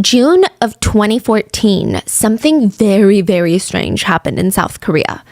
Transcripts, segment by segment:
June of 2014, something very, very strange happened in South Korea.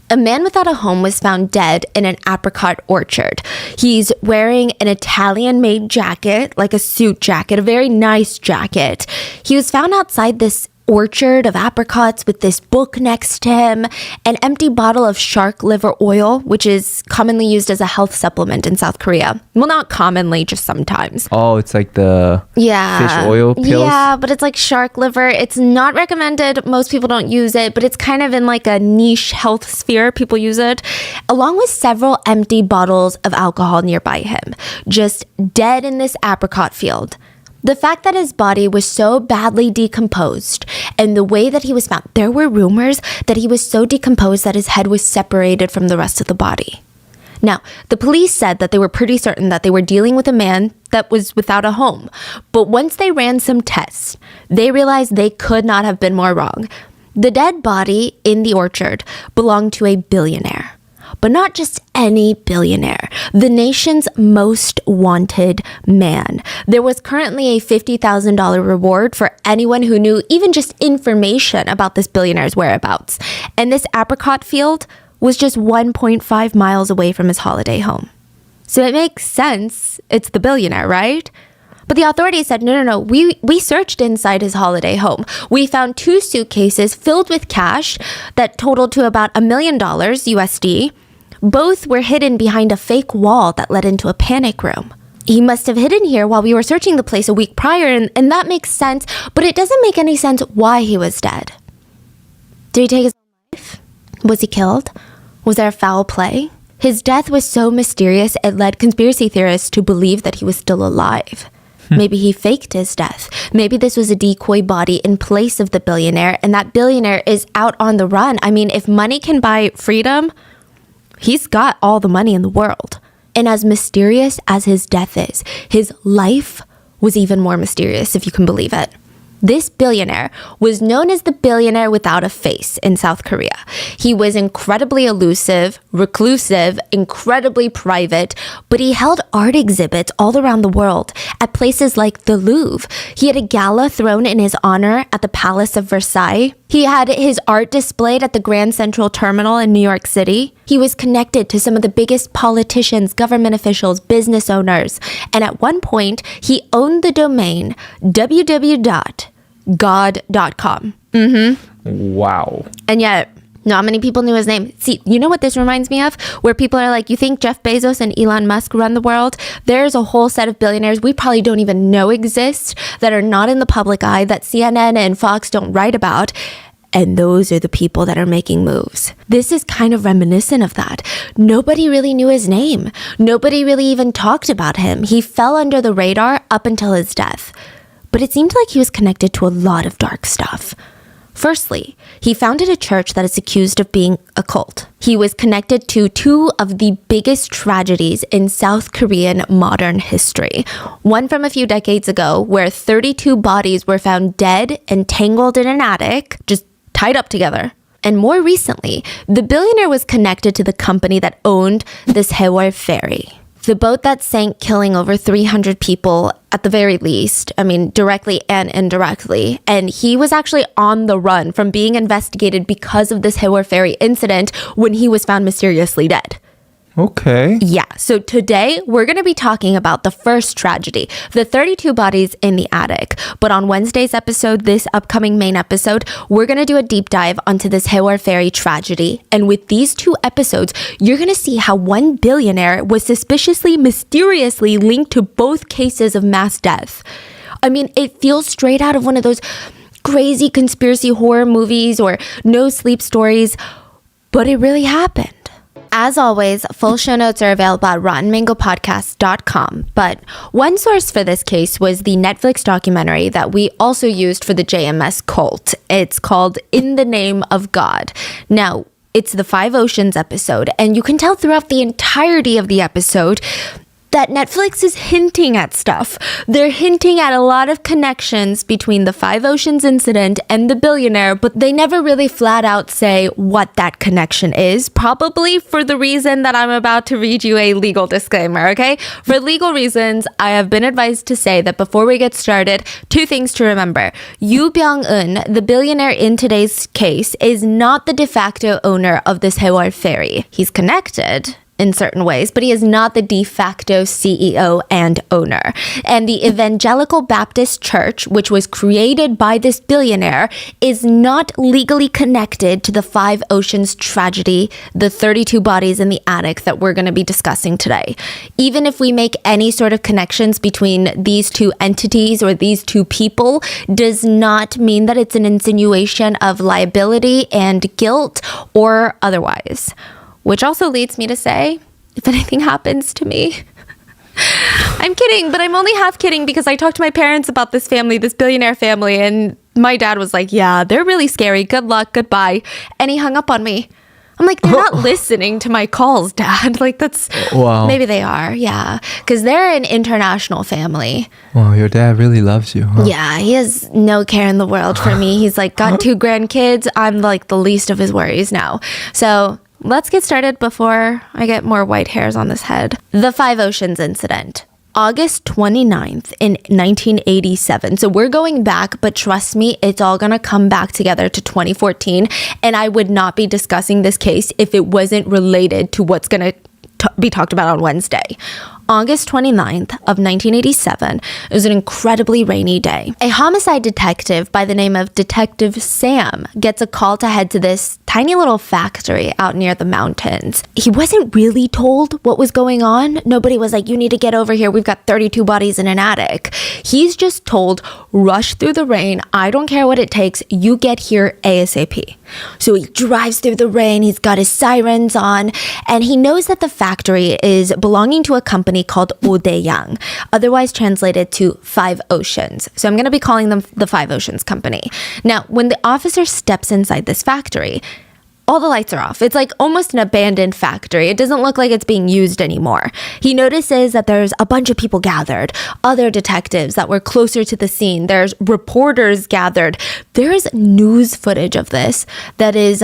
A man without a home was found dead in an apricot orchard. He's wearing an Italian-made jacket, like a suit jacket, a very nice jacket. He was found outside this orchard of apricots with this book next to him, an empty bottle of shark liver oil, which is commonly used as a health supplement in South Korea. Well, not commonly, just sometimes. Oh, it's like the fish oil pills? Yeah, but it's like shark liver. It's not recommended. Most people don't use it, but it's kind of in like a niche health sphere. People use it, along with several empty bottles of alcohol nearby him, just dead in this apricot field. The fact that his body was so badly decomposed and the way that he was found, there were rumors that he was so decomposed that his head was separated from the rest of the body. Now, the police said that they were pretty certain that they were dealing with a man that was without a home. But once they ran some tests, they realized they could not have been more wrong. The dead body in the orchard belonged to a billionaire. But not just any billionaire, the nation's most wanted man. There was currently a $50,000 reward for anyone who knew even just information about this billionaire's whereabouts. And this apricot field was just 1.5 miles away from his holiday home. So it makes sense it's the billionaire, right? But the authorities said, no, we searched inside his holiday home. We found 2 suitcases filled with cash that totaled to about $1 million USD. Both were hidden behind a fake wall that led into a panic room. He must have hidden here while we were searching the place a week prior, and that makes sense, but it doesn't make any sense why he was dead. Did he take his own life? Was he killed? Was there foul play? His death was so mysterious, it led conspiracy theorists to believe that he was still alive. Maybe he faked his death. Maybe this was a decoy body in place of the billionaire, and that billionaire is out on the run. I mean, if money can buy freedom, he's got all the money in the world. And as mysterious as his death is, his life was even more mysterious, if you can believe it. This billionaire was known as the billionaire without a face in South Korea. He was incredibly elusive, reclusive, incredibly private, but he held art exhibits all around the world at places like the Louvre. He had a gala thrown in his honor at the Palace of Versailles. He had his art displayed at the Grand Central Terminal in New York City. He was connected to some of the biggest politicians, government officials, business owners. And at one point, he owned the domain www.god.com. Wow. And yet, not many people knew his name. See, you know what this reminds me of? Where people are like, you think Jeff Bezos and Elon Musk run the world? There's a whole set of billionaires we probably don't even know exist, that are not in the public eye, that CNN and Fox don't write about. And those are the people that are making moves. This is kind of reminiscent of that. Nobody really knew his name. Nobody really even talked about him. He fell under the radar up until his death. But it seemed like he was connected to a lot of dark stuff. Firstly, he founded a church that is accused of being a cult. He was connected to 2 of the biggest tragedies in South Korean modern history. One from a few decades ago, where 32 bodies were found dead and tangled in an attic, just tied up together. And more recently, the billionaire was connected to the company that owned the Sewol Ferry, the boat that sank, killing over 300 people at the very least. I mean, directly and indirectly. And he was actually on the run from being investigated because of this Sewol Ferry incident when he was found mysteriously dead. Okay. Yeah, so today we're going to be talking about the first tragedy, the 32 bodies in the attic. But on Wednesday's episode, this upcoming main episode, we're going to do a deep dive onto this Sewol Ferry tragedy. And with these 2 episodes, you're going to see how one billionaire was suspiciously, mysteriously linked to both cases of mass death. I mean, it feels straight out of one of those crazy conspiracy horror movies or no sleep stories, but it really happened. As always, full show notes are available at rottenmangopodcast.com. But one source for this case was the Netflix documentary that we also used for the JMS cult. It's called In the Name of God. Now, it's the 5 Oceans episode, and you can tell throughout the entirety of the episode that Netflix is hinting at stuff. They're hinting at a lot of connections between the Five Oceans incident and the Billionaire, but they never really flat out say what that connection is, probably for the reason that I'm about to read you a legal disclaimer, okay? For legal reasons, I have been advised to say that before we get started, two things to remember. Yoo Byung-eun, the billionaire in today's case, is not the de facto owner of the Sewol Ferry. He's connected in certain ways, but he is not the de facto CEO and owner. And the Evangelical Baptist Church, which was created by this billionaire, is not legally connected to the Five Oceans tragedy, the 32 bodies in the attic that we're going to be discussing today. Even if we make any sort of connections between these two entities or these two people, does not mean that it's an insinuation of liability and guilt or otherwise. Which also leads me to say, if anything happens to me, I'm kidding, but I'm only half kidding because I talked to my parents about this family, this billionaire family, and my dad was like, yeah, they're really scary. Good luck. Goodbye. And he hung up on me. I'm like, they're not listening to my calls, Dad. Like, that's, wow. Maybe they are, yeah. Because they're an international family. Wow, your dad really loves you, huh? Yeah, he has no care in the world for me. He's like, got 2 grandkids. I'm like the least of his worries now. So let's get started before I get more white hairs on this head. The Five Oceans incident. August 29th in 1987. So we're going back, but trust me, it's all going to come back together to 2014. And I would not be discussing this case if it wasn't related to what's going to be talked about on Wednesday. August 29th of 1987 is an incredibly rainy day. A homicide detective by the name of Detective Sam gets a call to head to this tiny little factory out near the mountains. He wasn't really told what was going on. Nobody was like, you need to get over here. We've got 32 bodies in an attic. He's just told, rush through the rain. I don't care what it takes. You get here ASAP. So he drives through the rain. He's got his sirens on, and he knows that the factory is belonging to a company called Odaeyang, otherwise translated to Five Oceans. So I'm going to be calling them the Five Oceans Company. Now, when the officer steps inside this factory, all the lights are off. It's like almost an abandoned factory. It doesn't look like it's being used anymore. He notices that there's a bunch of people gathered, other detectives that were closer to the scene. There's reporters gathered. There's news footage of this that is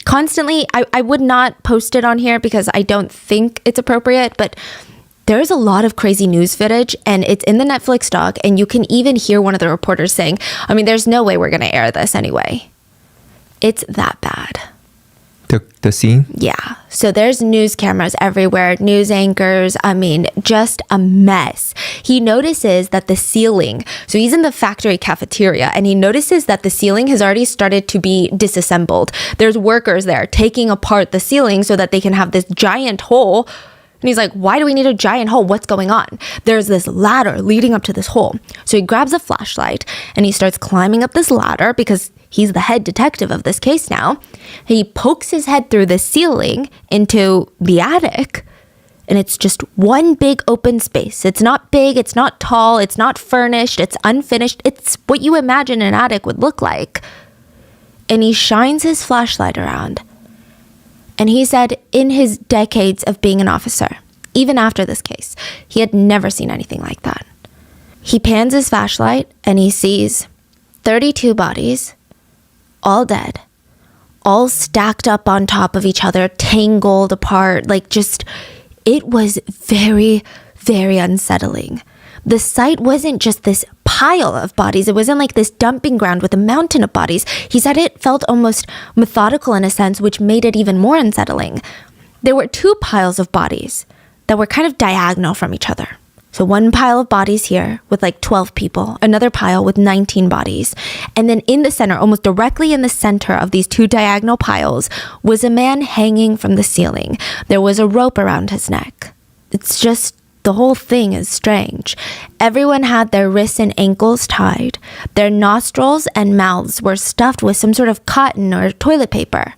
constantly, I would not post it on here because I don't think it's appropriate, but there's a lot of crazy news footage, and it's in the Netflix doc, and you can even hear one of the reporters saying, I mean, there's no way we're going to air this anyway. It's that bad. The scene? Yeah. So there's news cameras everywhere, news anchors. I mean, just a mess. He notices that the ceiling, so he's in the factory cafeteria, and he notices that the ceiling has already started to be disassembled. There's workers there taking apart the ceiling so that they can have this giant hole. And he's like, why do we need a giant hole? What's going on? There's this ladder leading up to this hole. So he grabs a flashlight and he starts climbing up this ladder because he's the head detective of this case now. He pokes his head through the ceiling into the attic, and it's just one big open space. It's not big, it's not tall, it's not furnished, it's unfinished. It's what you imagine an attic would look like. And he shines his flashlight around. And he said in his decades of being an officer, even after this case, he had never seen anything like that. He pans his flashlight and he sees 32 bodies, all dead, all stacked up on top of each other, tangled apart, like just, it was very, very unsettling. The site wasn't just this pile of bodies. It wasn't like this dumping ground with a mountain of bodies. He said it felt almost methodical in a sense, which made it even more unsettling. There were 2 piles of bodies that were kind of diagonal from each other. So one pile of bodies here with like 12 people, another pile with 19 bodies. And then in the center, almost directly in the center of these 2 diagonal piles, was a man hanging from the ceiling. There was a rope around his neck. It's just, the whole thing is strange. Everyone had their wrists and ankles tied. Their nostrils and mouths were stuffed with some sort of cotton or toilet paper.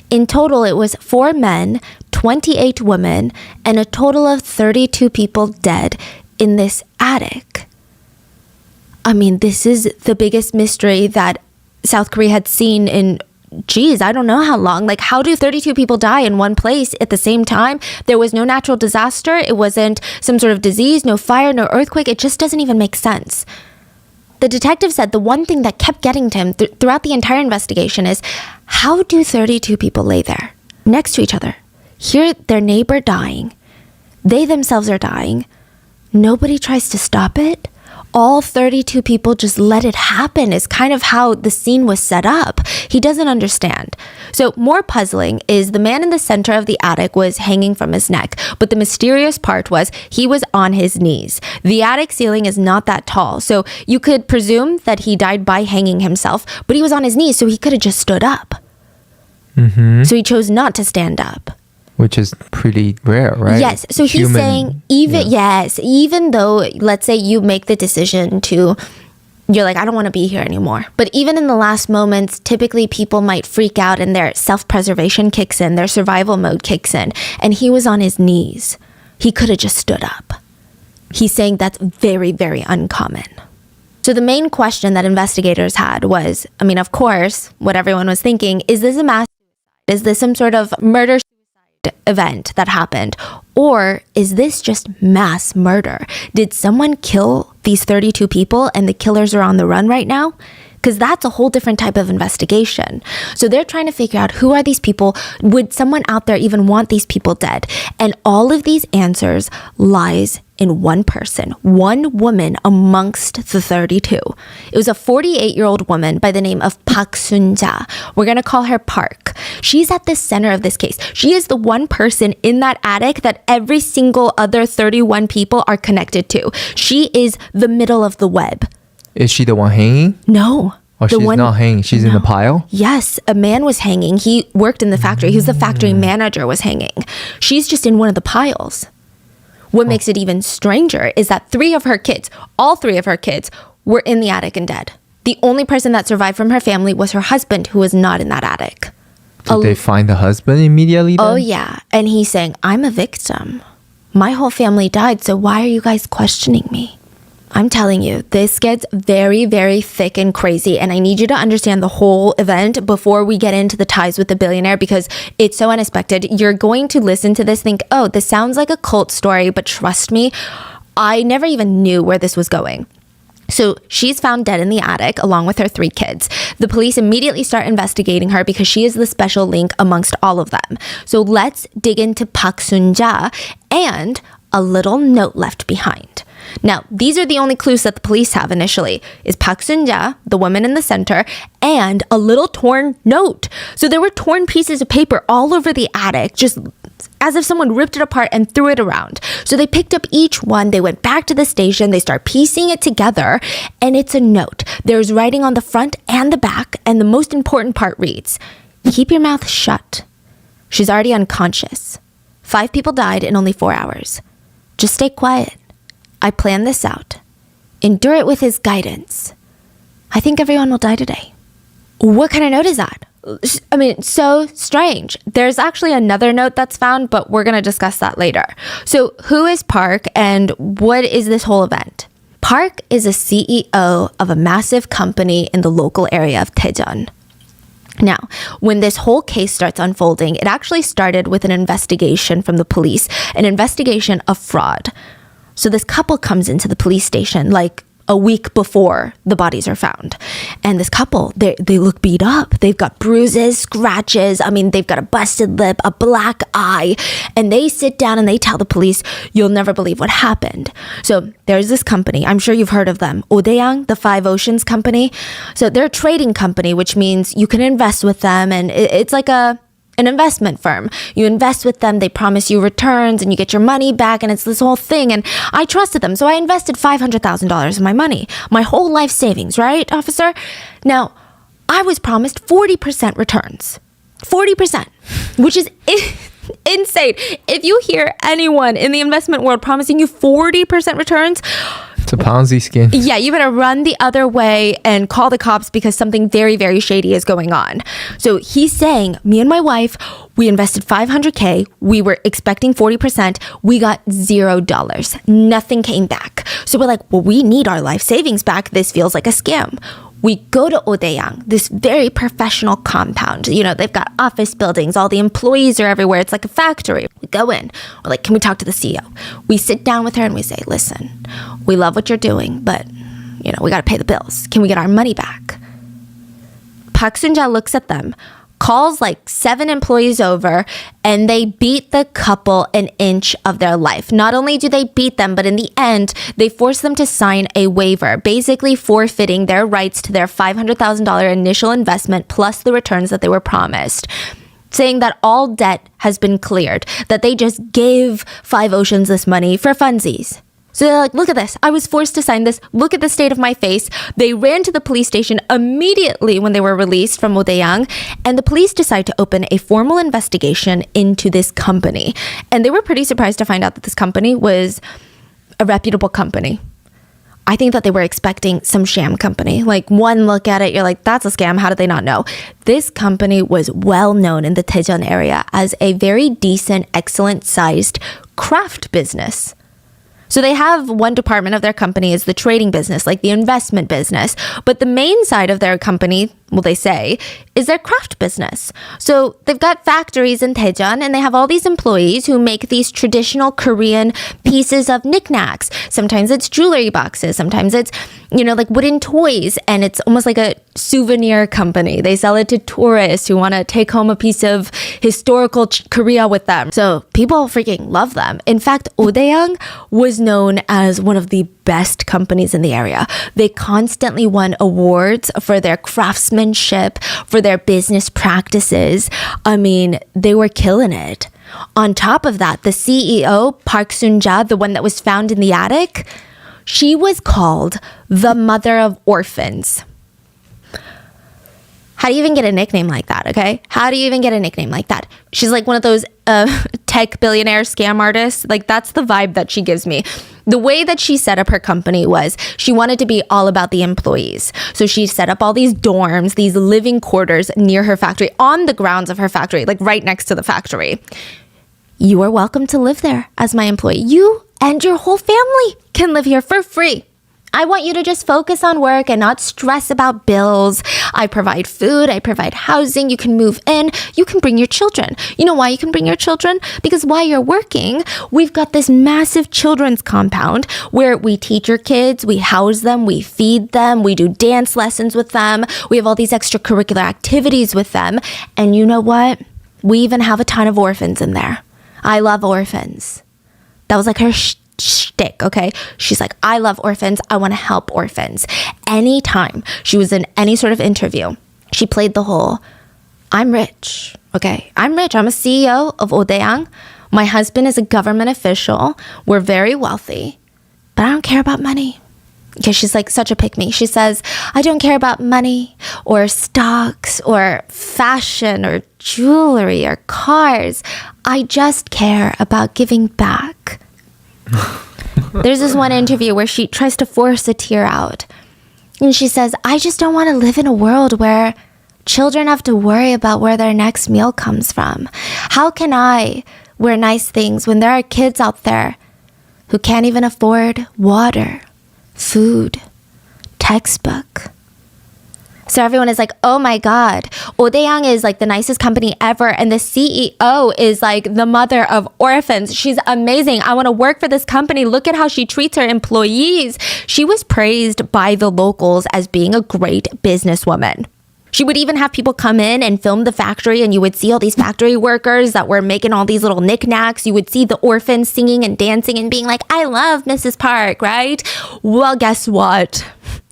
In total, it was 4 men, 28 women, and a total of 32 people dead in this attic. I mean, this is the biggest mystery that South Korea had seen in geez, I don't know how long. Like, how do 32 people die in one place at the same time? There was no natural disaster. It wasn't some sort of disease, no fire, no earthquake. It just doesn't even make sense. The detective said the one thing that kept getting to him throughout the entire investigation is, how do 32 people lay there next to each other, hear their neighbor dying, they themselves are dying, nobody tries to stop it? All 32 people just let it happen is kind of how the scene was set up. He doesn't understand. So more puzzling is the man in the center of the attic was hanging from his neck, but the mysterious part was he was on his knees. The attic ceiling is not that tall, so you could presume that he died by hanging himself, but he was on his knees, so he could have just stood up. So he chose not to stand up. Which is pretty rare, right? Yes. So he's saying even though, let's say you make the decision to, you're like, I don't want to be here anymore. But even in the last moments, typically people might freak out and their self-preservation kicks in, their survival mode kicks in. And he was on his knees. He could have just stood up. He's saying that's very, very uncommon. So the main question that investigators had was, I mean, of course, what everyone was thinking, is this a mass suicide? Is this some sort of murder event that happened, or is this just mass murder? Did someone kill these 32 people and the killers are on the run right now? Because that's a whole different type of investigation. So they're trying to figure out, who are these people? Would someone out there even want these people dead? And all of these answers lies in one person, one woman amongst the 32. It was a 48-year-old woman by the name of Park Sun-ja. We're going to call her Park. She's at the center of this case. She is the one person in that attic that every single other 31 people are connected to. She is the middle of the web. Is she the one hanging? No. Oh, she's not hanging. She's in the pile? Yes, a man was hanging. He worked in the factory. He was the factory manager, was hanging. She's just in one of the piles. What makes it even stranger is that all three of her kids, were in the attic and dead. The only person that survived from her family was her husband, who was not in that attic. Did they find the husband immediately then? Oh, yeah. And he's saying, I'm a victim. My whole family died, so why are you guys questioning me? I'm telling you, this gets very, very thick and crazy, and I need you to understand the whole event before we get into the ties with the billionaire, because it's so unexpected. You're going to listen to this, think, oh, this sounds like a cult story, but trust me, I never even knew where this was going. So she's found dead in the attic along with her 3 kids. The police immediately start investigating her because she is the special link amongst all of them. So let's dig into Park Sun-ja and a little note left behind. Now, these are the only clues that the police have initially, is Park Sun-ja, the woman in the center, and a little torn note. So there were torn pieces of paper all over the attic, just as if someone ripped it apart and threw it around. So they picked up each one, they went back to the station, they start piecing it together, and it's a note. There's writing on the front and the back, and the most important part reads, keep your mouth shut. She's already unconscious. 5 people died in only 4 hours. Just stay quiet. I planned this out. Endure it with his guidance. I think everyone will die today. What kind of note is that? I mean, it's so strange. There's actually another note that's found, but we're going to discuss that later. So who is Park and what is this whole event? Park is a CEO of a massive company in the local area of Daejeon. Now, when this whole case starts unfolding, it actually started with an investigation from the police, an investigation of fraud. So this couple comes into the police station like a week before the bodies are found. And this couple, they look beat up. They've got bruises, scratches. I mean, they've got a busted lip, a black eye. And they sit down and they tell the police, you'll never believe what happened. So there's this company. I'm sure you've heard of them. Odaeyang, the Five Oceans company. So they're a trading company, which means you can invest with them. And it's like an investment firm. You invest with them, they promise you returns and you get your money back, and it's this whole thing. And I trusted them, so I invested $500,000 of my money, my whole life savings, right, officer? Now, I was promised 40% returns. 40%, which is insane. If you hear anyone in the investment world promising you 40% returns, it's a Ponzi scheme. Yeah, you better run the other way and call the cops because something very, very shady is going on. So he's saying, me and my wife, we invested $500K. We were expecting 40%. We got $0. Nothing came back. So we're like, well, we need our life savings back. This feels like a scam. We go to Odaeyang, this very professional compound. You know, they've got office buildings. All the employees are everywhere. It's like a factory. We go in. We're like, can we talk to the CEO? We sit down with her and we say, listen, we love what you're doing, but, you know, we got to pay the bills. Can we get our money back? Park Sun-ja looks at them, calls like 7 employees over, and they beat the couple an inch of their life. Not only do they beat them, but in the end, they force them to sign a waiver, basically forfeiting their rights to their $500,000 initial investment plus the returns that they were promised, saying that all debt has been cleared, that they just gave Five Oceans this money for funsies. So they're like, look at this. I was forced to sign this. Look at the state of my face. They ran to the police station immediately when they were released from Odaeyang, and the police decided to open a formal investigation into this company. And they were pretty surprised to find out that this company was a reputable company. I think that they were expecting some sham company. Like, one look at it, you're like, that's a scam. How did they not know? This company was well known in the Daejeon area as a very decent, excellent sized craft business. So they have one department of their company is the trading business, like the investment business. But the main side of their company, well, they say, is their craft business. So they've got factories in Daejeon, and they have all these employees who make these traditional Korean pieces of knickknacks. Sometimes it's jewelry boxes. Sometimes it's, you know, like wooden toys. And it's almost like a souvenir company. They sell it to tourists who want to take home a piece of historical Korea with them. So people freaking love them. In fact, Odaeyang was known as one of the best companies in the area. They constantly won awards for their craftsmanship, for their business practices. I mean, they were killing it. On top of that, the CEO, Park Sun-ja, the one that was found in the attic, she was called the mother of orphans. How do you even get a nickname like that, okay? How do you even get a nickname like that? She's like one of those tech billionaire scam artists. Like, that's the vibe that she gives me. The way that she set up her company was she wanted to be all about the employees. So she set up all these dorms, these living quarters near her factory, on the grounds of her factory, like right next to the factory. You are welcome to live there as my employee. You and your whole family can live here for free. I want you to just focus on work and not stress about bills. I provide food. I provide housing. You can move in. You can bring your children. You know why you can bring your children? Because while you're working, we've got this massive children's compound where we teach your kids, we house them, we feed them, we do dance lessons with them. We have all these extracurricular activities with them. And you know what? We even have a ton of orphans in there. I love orphans. That was like her shtick, okay? She's like, I love orphans. I want to help orphans. Anytime she was in any sort of interview, she played the whole, I'm rich, okay? I'm rich. I'm a CEO of Odaeyang. My husband is a government official. We're very wealthy, but I don't care about money. Because she's like such a pick-me. She says, I don't care about money or stocks or fashion or jewelry or cars. I just care about giving back. There's this one interview where she tries to force a tear out. And she says, I just don't want to live in a world where children have to worry about where their next meal comes from. How can I wear nice things when there are kids out there who can't even afford water, food, textbook? So everyone is like, oh my God, Odaeyang is like the nicest company ever. And the CEO is like the mother of orphans. She's amazing. I want to work for this company. Look at how she treats her employees. She was praised by the locals as being a great businesswoman. She would even have people come in and film the factory, and you would see all these factory workers that were making all these little knickknacks. You would see the orphans singing and dancing and being like, I love Mrs. Park, right? Well, guess what?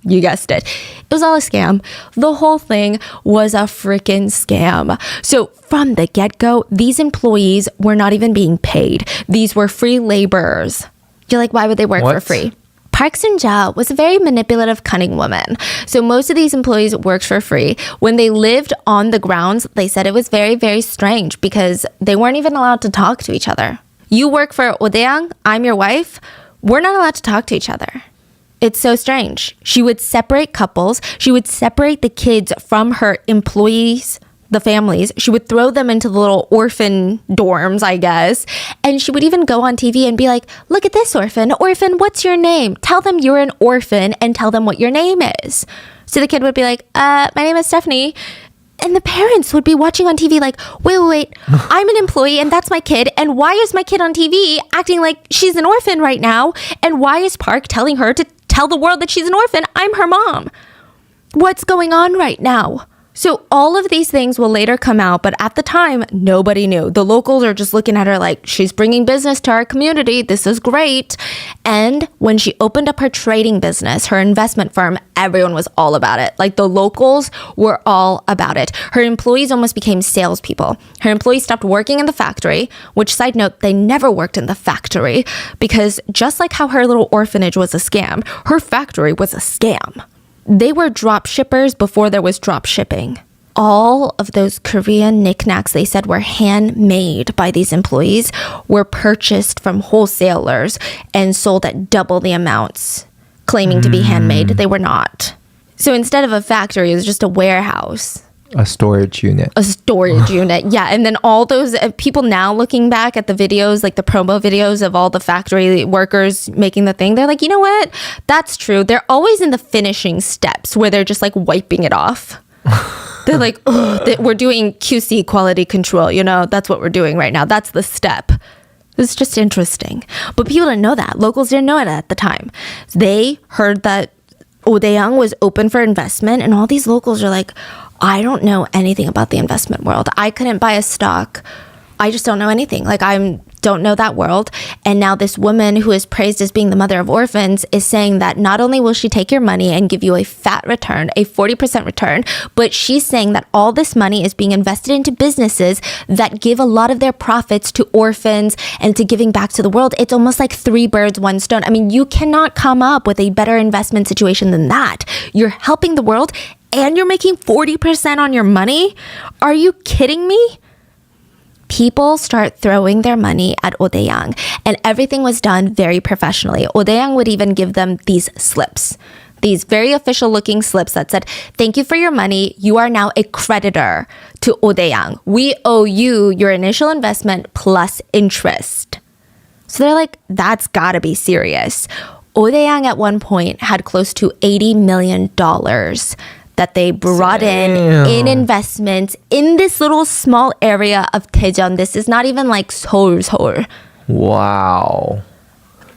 You guessed it. It was all a scam. The whole thing was a freaking scam. So from the get-go, these employees were not even being paid. These were free laborers. You're like, why would they work for free? Park Sun-ja was a very manipulative, cunning woman. So most of these employees worked for free. When they lived on the grounds, they said it was very, very strange because they weren't even allowed to talk to each other. You work for Odaeyang, I'm your wife. We're not allowed to talk to each other. It's so strange. She would separate couples. She would separate the kids from her employees the families. She would throw them into the little orphan dorms, I guess. And she would even go on TV and be like, look at this orphan. Orphan, what's your name? Tell them you're an orphan and tell them what your name is. So the kid would be like, my name is Stephanie. And the parents would be watching on TV like, wait, I'm an employee and that's my kid. And why is my kid on TV acting like she's an orphan right now? And why is Park telling her to tell the world that she's an orphan? I'm her mom. What's going on right now? So all of these things will later come out, but at the time, nobody knew. The locals are just looking at her like, she's bringing business to our community. This is great. And when she opened up her trading business, her investment firm, everyone was all about it. Like the locals were all about it. Her employees almost became salespeople. Her employees stopped working in the factory, which, side note, they never worked in the factory because just like how her little orphanage was a scam, her factory was a scam. They were drop shippers before there was drop shipping. All of those Korean knickknacks they said were handmade by these employees were purchased from wholesalers and sold at double the amounts, claiming to be handmade. They were not. So instead of a factory, it was just a warehouse. A storage unit. A storage unit, yeah. And then all those people now looking back at the videos, like the promo videos of all the factory workers making the thing, they're like, you know what? That's true. They're always in the finishing steps where they're just like wiping it off. They're like, we're doing QC, quality control. You know, that's what we're doing right now. That's the step. It's just interesting. But people didn't know that. Locals didn't know it at the time. They heard that Odaeang was open for investment, and all these locals are like, I don't know anything about the investment world. I couldn't buy a stock. I just don't know anything. Like, I don't know that world. And now this woman who is praised as being the mother of orphans is saying that not only will she take your money and give you a fat return, a 40% return, but she's saying that all this money is being invested into businesses that give a lot of their profits to orphans and to giving back to the world. It's almost like 3 birds, 1 stone. I mean, you cannot come up with a better investment situation than that. You're helping the world and you're making 40% on your money? Are you kidding me? People start throwing their money at Odaeang, and everything was done very professionally. Odaeang would even give them these slips, these very official looking slips that said, thank you for your money. You are now a creditor to Odaeang. We owe you your initial investment plus interest. So they're like, that's gotta be serious. Odaeang at one point had close to $80 million that they brought in investments in this little small area of Daejeon. This is not even like Seoul. Wow.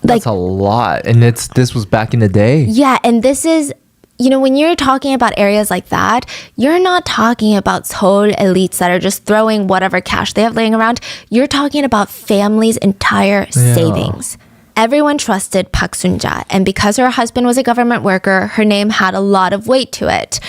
That's a lot. And this was back in the day. Yeah, and this is, you know, when you're talking about areas like that, you're not talking about Seoul elites that are just throwing whatever cash they have laying around. You're talking about families' entire savings. Everyone trusted Park Sun-ja, and because her husband was a government worker, her name had a lot of weight to it.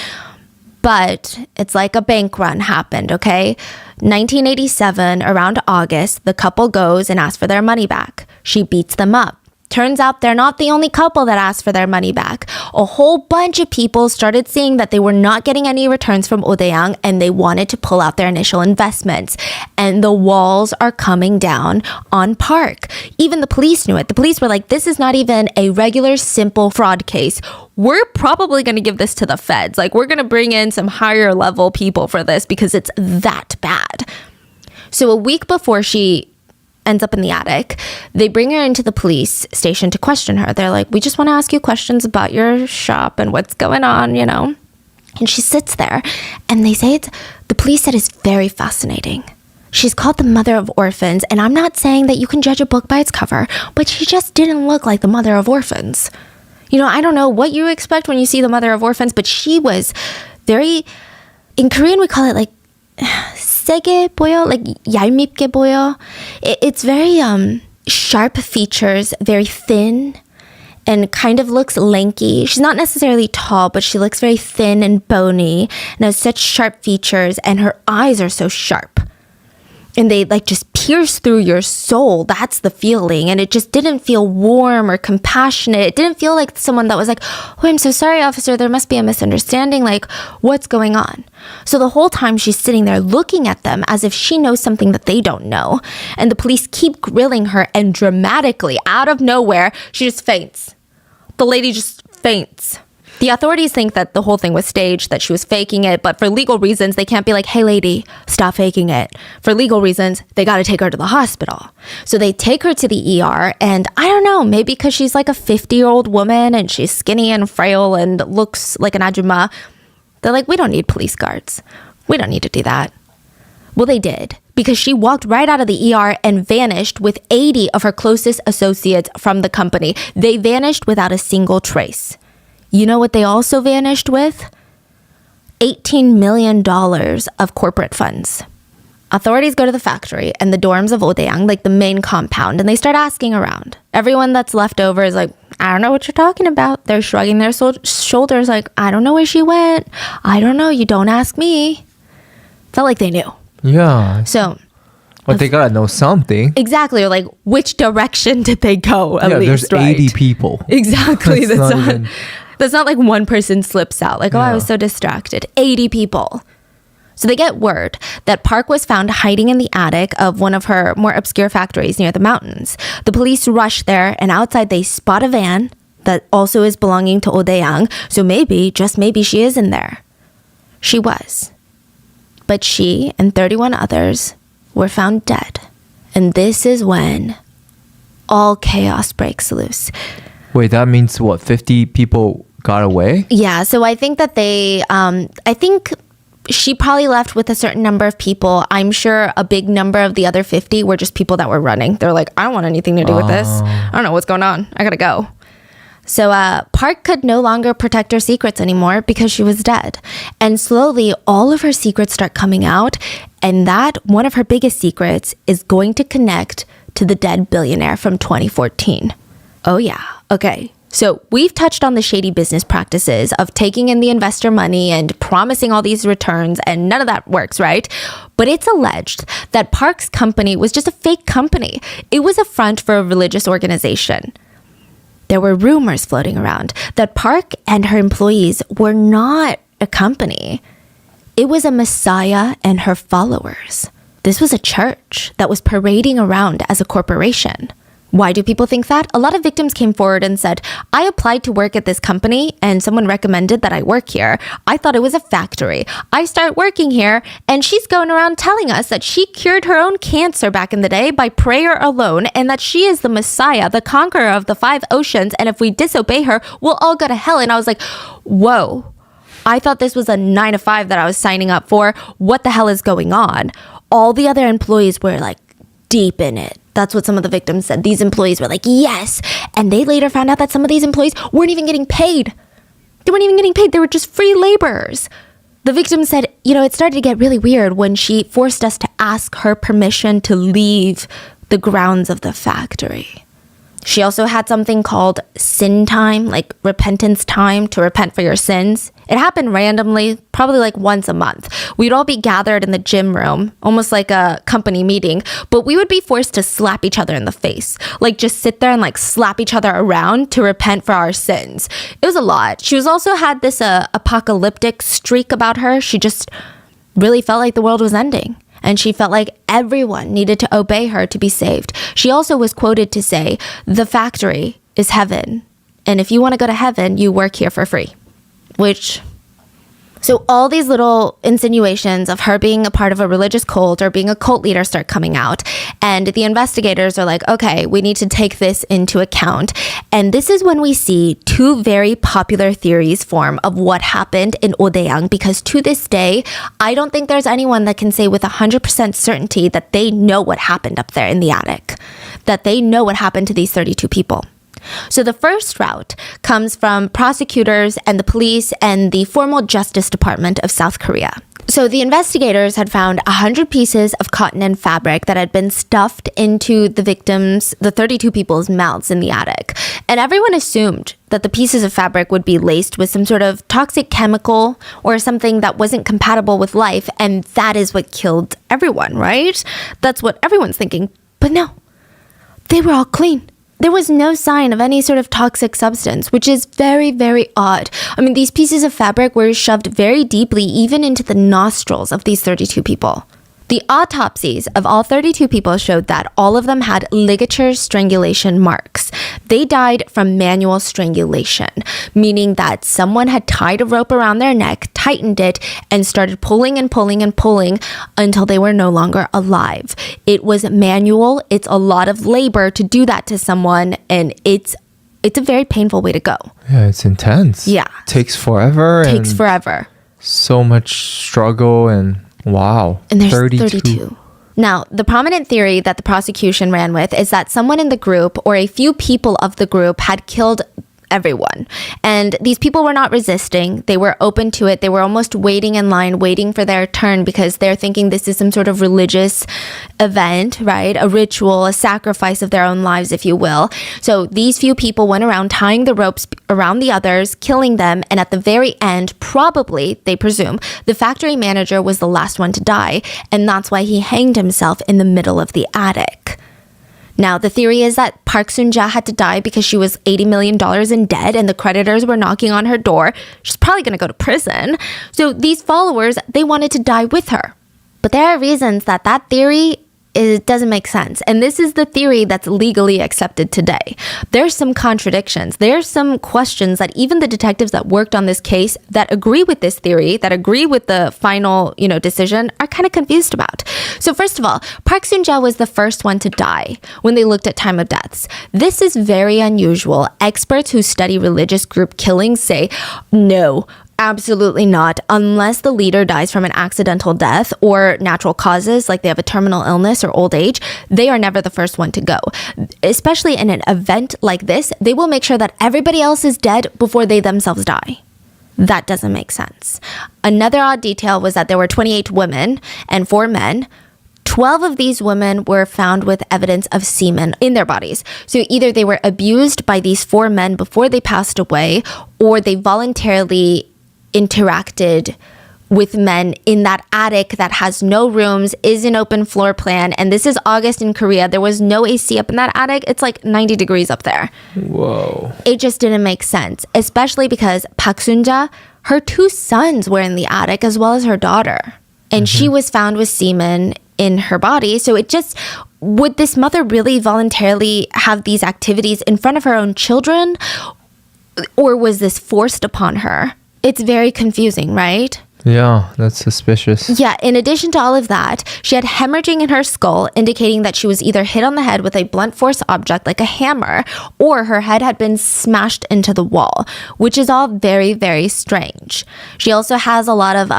But it's like a bank run happened, okay? 1987, around August, the couple goes and asks for their money back. She beats them up. Turns out they're not the only couple that asked for their money back. A whole bunch of people started seeing that they were not getting any returns from Odaeang and they wanted to pull out their initial investments. And the walls are coming down on Park. Even the police knew it. The police were like, this is not even a regular, simple fraud case. We're probably going to give this to the feds. Like, we're going to bring in some higher level people for this because it's that bad. So a week before she ends up in the attic, they bring her into the police station to question her. They're like, we just want to ask you questions about your shop and what's going on, you know? And she sits there and they say the police said it's very fascinating. She's called the mother of orphans, and I'm not saying that you can judge a book by its cover, but she just didn't look like the mother of orphans. You know, I don't know what you expect when you see the mother of orphans, but she was very, in Korean we call it like 세게 보여, like 얄밉게 보여. It's very sharp features, very thin, and kind of looks lanky. She's not necessarily tall, but she looks very thin and bony and has such sharp features, and her eyes are so sharp. And they like just pierce through your soul. That's the feeling. And it just didn't feel warm or compassionate. It didn't feel like someone that was like, oh, I'm so sorry, officer. There must be a misunderstanding. Like, what's going on? So the whole time she's sitting there looking at them as if she knows something that they don't know. And the police keep grilling her, and dramatically, out of nowhere, she just faints. The lady just faints. The authorities think that the whole thing was staged, that she was faking it, but for legal reasons, they can't be like, hey, lady, stop faking it. For legal reasons, they got to take her to the hospital. So they take her to the ER, and I don't know, maybe because she's like a 50-year-old woman and she's skinny and frail and looks like an ajumma, they're like, we don't need police guards. We don't need to do that. Well, they did, because she walked right out of the ER and vanished with 80 of her closest associates from the company. They vanished without a single trace. You know what they also vanished with? $18 million of corporate funds. Authorities go to the factory and the dorms of Odaeang, like the main compound, and they start asking around. Everyone that's left over is like, I don't know what you're talking about. They're shrugging their shoulders like, I don't know where she went. I don't know. You don't ask me. Felt like they knew. Yeah. So, but they gotta know something. exactly, or like which direction did they go? At least, there's right? 80 people. Exactly. That's That's not like one person slips out. Like, oh, I was so distracted. 80 people. So they get word that Park was found hiding in the attic of one of her more obscure factories near the mountains. The police rush there, and outside they spot a van that also is belonging to Odaeang. So maybe, just maybe, she is in there. She was. But she and 31 others were found dead. And this is when all chaos breaks loose. Wait, that means what? 50 people got away? Yeah, so I think that I think she probably left with a certain number of people. I'm sure a big number of the other 50 were just people that were running. They're like, I don't want anything to do with this. I don't know what's going on. I gotta go. So Park could no longer protect her secrets anymore because she was dead. And slowly, all of her secrets start coming out. And that, one of her biggest secrets, is going to connect to the dead billionaire from 2014. Oh yeah, okay. So we've touched on the shady business practices of taking in the investor money and promising all these returns, and none of that works, right? But it's alleged that Park's company was just a fake company. It was a front for a religious organization. There were rumors floating around that Park and her employees were not a company. It was a messiah and her followers. This was a church that was parading around as a corporation. Why do people think that? A lot of victims came forward and said, I applied to work at this company and someone recommended that I work here. I thought it was a factory. I start working here and she's going around telling us that she cured her own cancer back in the day by prayer alone and that she is the Messiah, the conqueror of the 5 oceans, and if we disobey her, we'll all go to hell. And I was like, whoa, I thought this was a 9-to-5 that I was signing up for. What the hell is going on? All the other employees were like deep in it. That's what some of the victims said. These employees were like, yes. And they later found out that some of these employees weren't even getting paid. They weren't even getting paid. They were just free laborers. The victim said, it started to get really weird when she forced us to ask her permission to leave the grounds of the factory. She also had something called sin time, like repentance time, to repent for your sins. It happened randomly, probably like once a month. We'd all be gathered in the gym room, almost like a company meeting, but we would be forced to slap each other in the face. Like just sit there and like slap each other around to repent for our sins. It was a lot. She was also had this apocalyptic streak about her. She just really felt like the world was ending. And she felt like everyone needed to obey her to be saved. She also was quoted to say, the factory is heaven. And if you want to go to heaven, you work here for free. So all these little insinuations of her being a part of a religious cult or being a cult leader start coming out. And the investigators are like, okay, we need to take this into account. And this is when we see 2 very popular theories form of what happened in Odaeang, because to this day, I don't think there's anyone that can say with 100% certainty that they know what happened up there in the attic, that they know what happened to these 32 people. So the first route comes from prosecutors and the police and the formal Justice Department of South Korea. So the investigators had found 100 pieces of cotton and fabric that had been stuffed into the 32 people's mouths in the attic. And everyone assumed that the pieces of fabric would be laced with some sort of toxic chemical or something that wasn't compatible with life. And that is what killed everyone, right? That's what everyone's thinking. But no, they were all clean. There was no sign of any sort of toxic substance, which is very, very odd. I mean, these pieces of fabric were shoved very deeply, even into the nostrils of these 32 people. The autopsies of all 32 people showed that all of them had ligature strangulation marks. They died from manual strangulation, meaning that someone had tied a rope around their neck, tightened it, and started pulling and pulling and pulling until they were no longer alive. It was manual. It's a lot of labor to do that to someone, and it's a very painful way to go. Yeah, it's intense. Yeah. Takes forever. Takes forever. So much struggle and wow. And there's 32. Now, the prominent theory that the prosecution ran with is that someone in the group or a few people of the group had killed everyone. And these people were not resisting. They were open to it. They were almost waiting in line, waiting for their turn because they're thinking this is some sort of religious event, right? A ritual, a sacrifice of their own lives, if you will. So these few people went around tying the ropes around the others, killing them. And at the very end, probably, they presume, the factory manager was the last one to die. And that's why he hanged himself in the middle of the attic. Now, the theory is that Park Soon-ja had to die because she was $80 million in debt and the creditors were knocking on her door. She's probably going to go to prison. So these followers, they wanted to die with her. But there are reasons that theory doesn't make sense. And this is the theory that's legally accepted today. There's some contradictions. There's some questions that even the detectives that worked on this case that agree with this theory, that agree with the final, decision, are kind of confused about. So first of all, Park Soon-ja was the first one to die when they looked at time of deaths. This is very unusual. Experts who study religious group killings say, no, absolutely not. Unless the leader dies from an accidental death or natural causes, like they have a terminal illness or old age, they are never the first one to go. Especially in an event like this, they will make sure that everybody else is dead before they themselves die. That doesn't make sense. Another odd detail was that there were 28 women and 4 men. 12 of these women were found with evidence of semen in their bodies. So either they were abused by these 4 men before they passed away, or they voluntarily interacted with men in that attic that has no rooms, is an open floor plan. And this is August in Korea. There was no AC up in that attic. It's like 90 degrees up there. Whoa. It just didn't make sense, especially because Park Soon-ja, her 2 sons were in the attic as well as her daughter. And she was found with semen in her body. So it just, would this mother really voluntarily have these activities in front of her own children? Or was this forced upon her? It's very confusing, right? Yeah, that's suspicious. Yeah, in addition to all of that, she had hemorrhaging in her skull, indicating that she was either hit on the head with a blunt force object like a hammer, or her head had been smashed into the wall, which is all very, very strange. She also has a lot of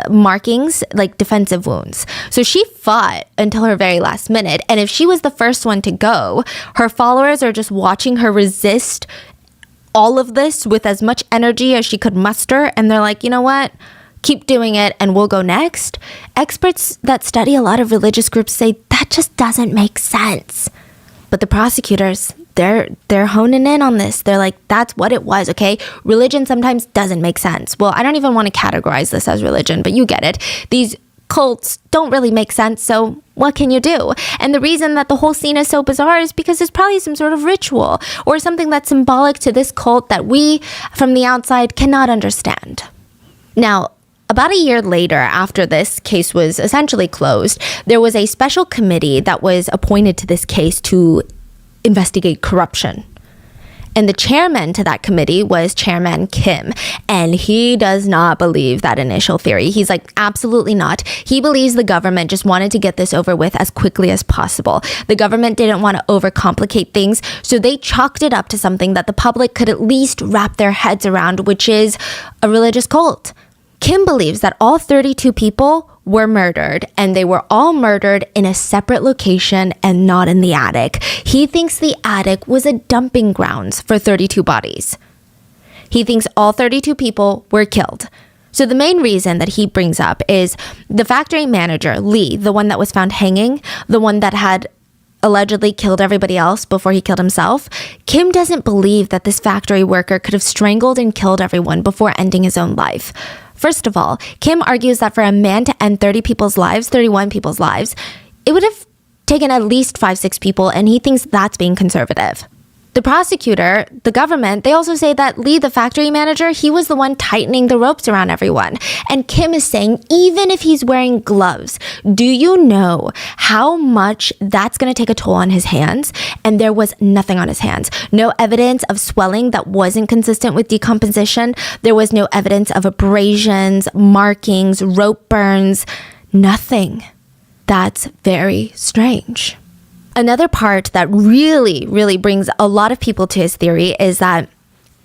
markings, like defensive wounds. So she fought until her very last minute, and if she was the first one to go, her followers are just watching her resist all of this with as much energy as she could muster, and they're like, you know what? Keep doing it and we'll go next. Experts that study a lot of religious groups say that just doesn't make sense. But the prosecutors, they're honing in on this. They're like, that's what it was, okay? Religion sometimes doesn't make sense. Well, I don't even want to categorize this as religion, but you get it. These cults don't really make sense, so what can you do? And the reason that the whole scene is so bizarre is because there's probably some sort of ritual or something that's symbolic to this cult that we, from the outside, cannot understand. Now, about a year later, after this case was essentially closed, there was a special committee that was appointed to this case to investigate corruption. And the chairman to that committee was Chairman Kim. And he does not believe that initial theory. He's like, absolutely not. He believes the government just wanted to get this over with as quickly as possible. The government didn't want to overcomplicate things, so they chalked it up to something that the public could at least wrap their heads around, which is a religious cult. Kim believes that all 32 people were murdered, and they were all murdered in a separate location and not in the attic. He thinks the attic was a dumping grounds for 32 bodies. He thinks all 32 people were killed. So the main reason that he brings up is the factory manager, Lee, the one that was found hanging, the one that had allegedly killed everybody else before he killed himself. Kim doesn't believe that this factory worker could have strangled and killed everyone before ending his own life. First of all, Kim argues that for a man to end 31 people's lives, it would have taken at least 5-6 people, and he thinks that's being conservative. The prosecutor, the government, they also say that Lee, the factory manager, he was the one tightening the ropes around everyone. And Kim is saying, even if he's wearing gloves, do you know how much that's going to take a toll on his hands? And there was nothing on his hands. No evidence of swelling that wasn't consistent with decomposition. There was no evidence of abrasions, markings, rope burns, nothing. That's very strange. Another part that really, really brings a lot of people to his theory is that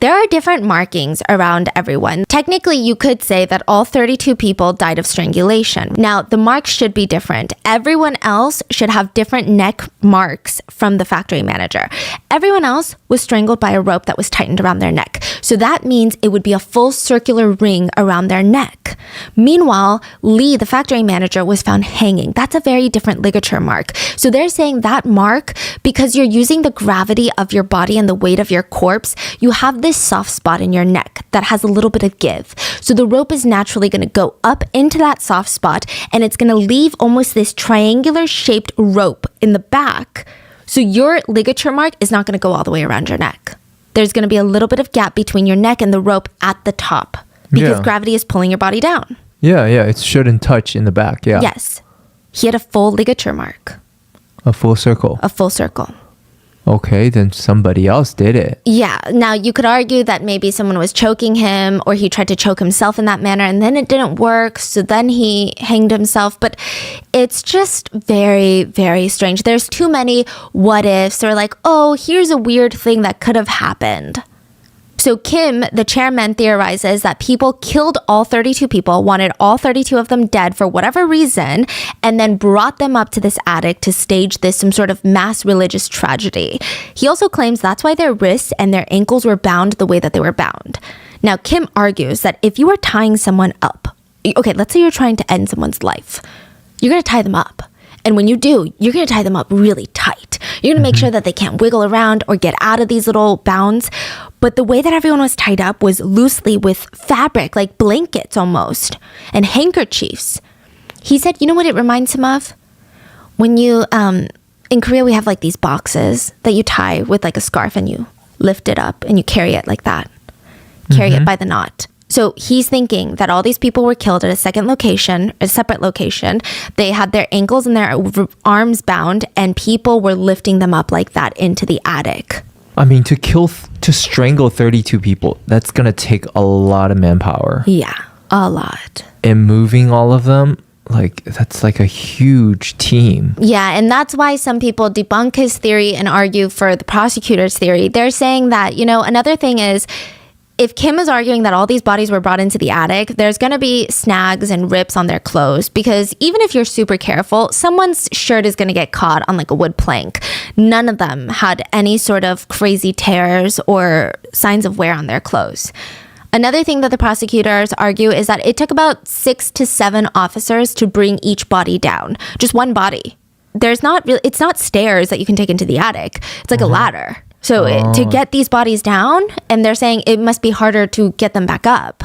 there are different markings around everyone. Technically, you could say that all 32 people died of strangulation. Now, the marks should be different. Everyone else should have different neck marks from the factory manager. Everyone else was strangled by a rope that was tightened around their neck. So that means it would be a full circular ring around their neck. Meanwhile, Lee, the factory manager, was found hanging. That's a very different ligature mark. So they're saying that mark, because you're using the gravity of your body and the weight of your corpse, you have this soft spot in your neck that has a little bit of give. So the rope is naturally going to go up into that soft spot, and it's going to leave almost this triangular shaped rope in the back. So your ligature mark is not going to go all the way around your neck. There's going to be a little bit of gap between your neck and the rope at the top because gravity is pulling your body down. Yeah, it shouldn't touch in the back, yeah. Yes. He had a full ligature mark. A full circle. A full circle. Okay, then somebody else did it. Yeah. Now, you could argue that maybe someone was choking him or he tried to choke himself in that manner and then it didn't work. So then he hanged himself. But it's just very, very strange. There's too many what ifs. They're like, oh, here's a weird thing that could have happened. So Kim, the chairman, theorizes that people killed all 32 people, wanted all 32 of them dead for whatever reason, and then brought them up to this attic to stage some sort of mass religious tragedy. He also claims that's why their wrists and their ankles were bound the way that they were bound. Now, Kim argues that if you are tying someone up, okay, let's say you're trying to end someone's life, you're going to tie them up. And when you do, you're going to tie them up really tight. You're going to make sure that they can't wiggle around or get out of these little bounds. But the way that everyone was tied up was loosely with fabric, like blankets almost, and handkerchiefs. He said, you know what it reminds him of? When you, in Korea, we have like these boxes that you tie with like a scarf and you lift it up and you carry it like that. Carry it by the knot. So he's thinking that all these people were killed at a separate location. They had their ankles and their arms bound, and people were lifting them up like that into the attic. I mean, to strangle 32 people, that's going to take a lot of manpower. Yeah, a lot. And moving all of them, like, that's like a huge team. Yeah, and that's why some people debunk his theory and argue for the prosecutor's theory. They're saying that, another thing is, if Kim is arguing that all these bodies were brought into the attic, there's going to be snags and rips on their clothes because even if you're super careful, someone's shirt is going to get caught on like a wood plank. None of them had any sort of crazy tears or signs of wear on their clothes. Another thing that the prosecutors argue is that it took about 6 to 7 officers to bring each body down. Just one body. It's not stairs that you can take into the attic. It's like a ladder. So to get these bodies down, and they're saying it must be harder to get them back up.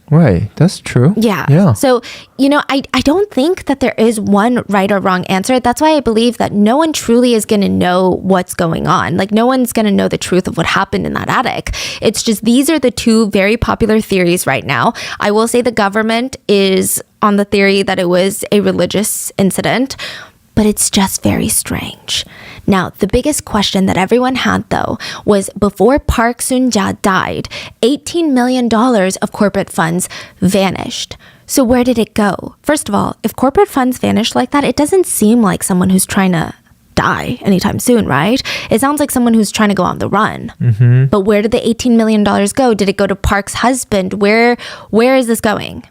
Right. That's true. Yeah. So, I don't think that there is one right or wrong answer. That's why I believe that no one truly is going to know what's going on. Like, no one's going to know the truth of what happened in that attic. It's just these are the two very popular theories right now. I will say the government is on the theory that it was a religious incident, but it's just very strange. Now, the biggest question that everyone had, though, was before Park Soon-ja died, $18 million of corporate funds vanished. So where did it go? First of all, if corporate funds vanish like that, it doesn't seem like someone who's trying to die anytime soon, right? It sounds like someone who's trying to go on the run. But where did the $18 million go? Did it go to Park's husband? Where is this going?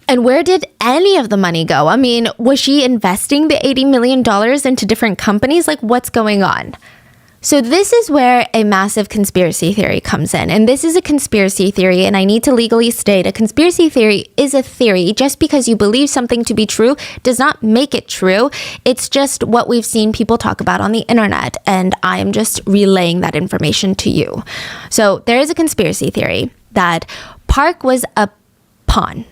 And where did any of the money go? I mean, was she investing the $80 million into different companies? Like, what's going on? So this is where a massive conspiracy theory comes in. And this is a conspiracy theory, and I need to legally state a conspiracy theory is a theory. Just because you believe something to be true does not make it true. It's just what we've seen people talk about on the internet, and I am just relaying that information to you. So there is a conspiracy theory that Park was a pawn.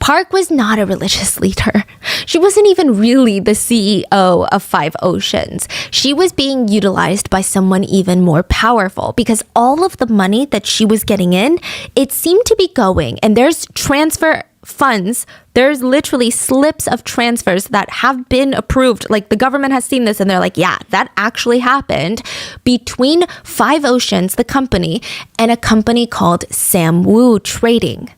Park was not a religious leader. She wasn't even really the CEO of Five Oceans. She was being utilized by someone even more powerful because all of the money that she was getting in, it seemed to be going, and there's transfer funds, there's literally slips of transfers that have been approved. Like the government has seen this and they're like, yeah, that actually happened between Five Oceans, the company, and a company called Sewol Trading.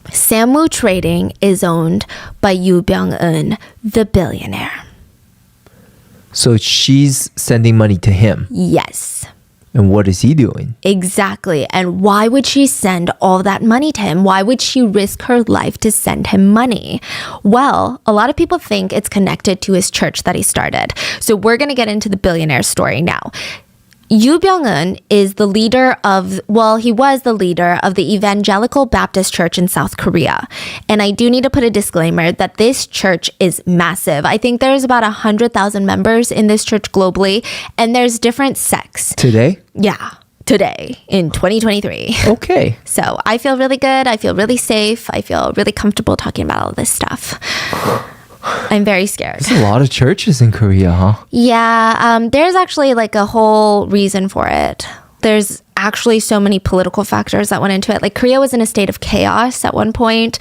Sewol Trading is owned by Yoo Byung-eun, the billionaire. So she's sending money to him. Yes. And what is he doing? Exactly. And why would she send all that money to him? Why would she risk her life to send him money? Well, a lot of people think it's connected to his church that he started. So we're going to get into the billionaire story now. Yoo Byung-eun is the leader of, well, he was the leader of the Evangelical Baptist Church in South Korea. And I do need to put a disclaimer that this church is massive. I think there's about 100,000 members in this church globally, and there's different sects. Today? Yeah, today in 2023. Okay. So I feel really good. I feel really safe. I feel really comfortable talking about all this stuff. I'm very scared. There's a lot of churches in Korea, huh? Yeah, there's actually like a whole reason for it. There's actually so many political factors that went into it. Like Korea was in a state of chaos at one point.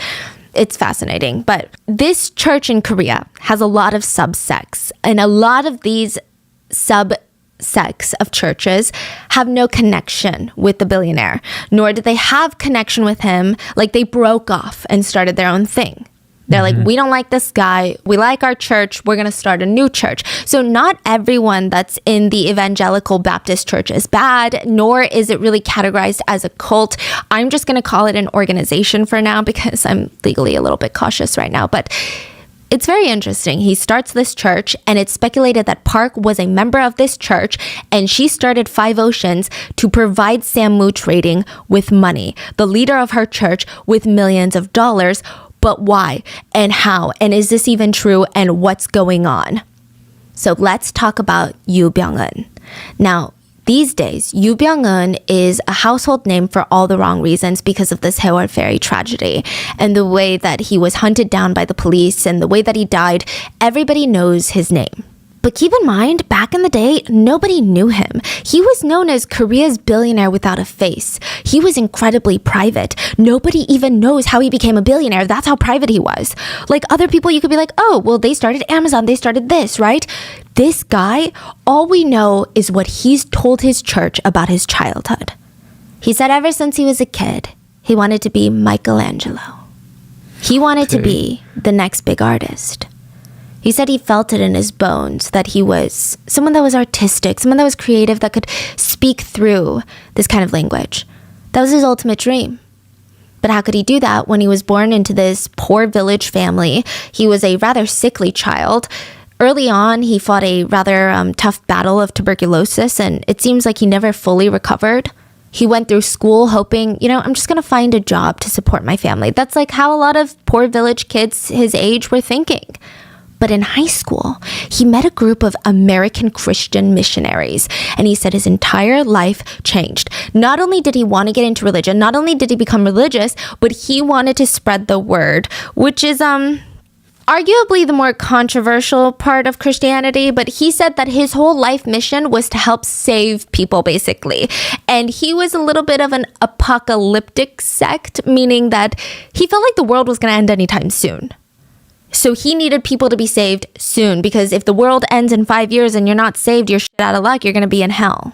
It's fascinating. But this church in Korea has a lot of subsects, and a lot of these subsects of churches have no connection with the billionaire, nor did they have connection with him. Like they broke off and started their own thing. They're like, we don't like this guy. We like our church. We're going to start a new church. So not everyone that's in the Evangelical Baptist Church is bad, nor is it really categorized as a cult. I'm just going to call it an organization for now because I'm legally a little bit cautious right now. But it's very interesting. He starts this church, and it's speculated that Park was a member of this church, and she started Five Oceans to provide Sewol Trading with money, the leader of her church, with millions of dollars. But why and how? And is this even true? And what's going on? So let's talk about Yoo Byung-eun. Now, these days, Yoo Byung-eun is a household name for all the wrong reasons because of the Sewol Ferry tragedy and the way that he was hunted down by the police and the way that he died. Everybody knows his name. But keep in mind, back in the day, nobody knew him. He was known as Korea's billionaire without a face. He was incredibly private. Nobody even knows how he became a billionaire. That's how private he was. Like other people, you could be like, oh, well, they started Amazon. They started this, right? This guy, all we know is what he's told his church about his childhood. He said ever since he was a kid, he wanted to be Michelangelo. He wanted to be the next big artist. He said he felt it in his bones that he was someone that was artistic, someone that was creative, that could speak through this kind of language. That was his ultimate dream. But how could he do that when he was born into this poor village family? He was a rather sickly child. Early on, he fought a rather tough battle of tuberculosis, and it seems like he never fully recovered. He went through school hoping, I'm just going to find a job to support my family. That's like how a lot of poor village kids his age were thinking. But in high school, he met a group of American Christian missionaries, and he said his entire life changed. Not only did he want to get into religion, not only did he become religious, but he wanted to spread the word, which is arguably the more controversial part of Christianity. But he said that his whole life mission was to help save people, basically. And he was a little bit of an apocalyptic sect, meaning that he felt like the world was going to end anytime soon. So he needed people to be saved soon, because if the world ends in 5 years and you're not saved, you're shit out of luck, you're going to be in hell.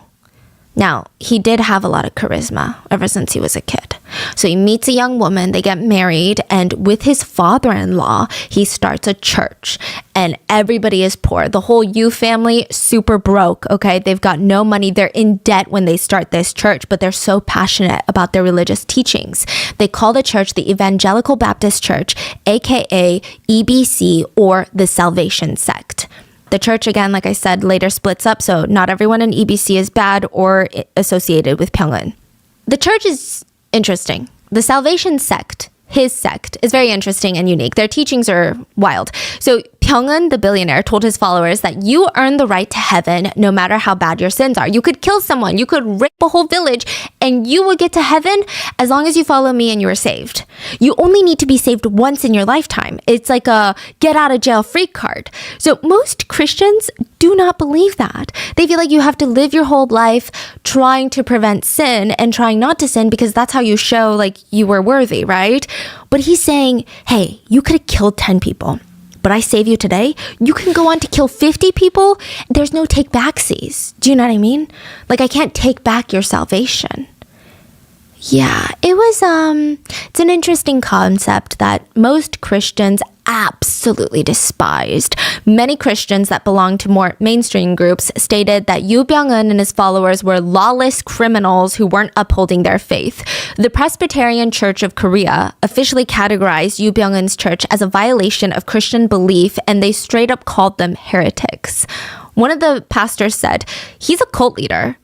Now, he did have a lot of charisma ever since he was a kid. So he meets a young woman, they get married, and with his father-in-law, he starts a church. And everybody is poor. The whole Yoo family, super broke, okay? They've got no money. They're in debt when they start this church, but they're so passionate about their religious teachings. They call the church the Evangelical Baptist Church, aka EBC, or the Salvation Sect. The church, again, like I said, later splits up, so not everyone in EBC is bad or associated with Pyongyang. The church is interesting. The Salvation Sect, his sect, is very interesting and unique. Their teachings are wild. So Pyongun, the billionaire, told his followers that you earn the right to heaven no matter how bad your sins are. You could kill someone, you could rape a whole village, and you will get to heaven as long as you follow me and you are saved. You only need to be saved once in your lifetime. It's like a get out of jail free card. So most Christians do not believe that. They feel like you have to live your whole life trying to prevent sin and trying not to sin because that's how you show like you were worthy, right? But he's saying, hey, you could have killed 10 people. But I save you today, you can go on to kill 50 people. There's no take backsies. Do you know what I mean? Like I can't take back your salvation. Yeah, it's an interesting concept that most Christians absolutely despised. Many Christians that belong to more mainstream groups stated that Yu Byung-eun and his followers were lawless criminals who weren't upholding their faith. The Presbyterian Church of Korea officially categorized Yu Byung-eun's church as a violation of Christian belief, and they straight up called them heretics. One of the pastors said, he's a cult leader.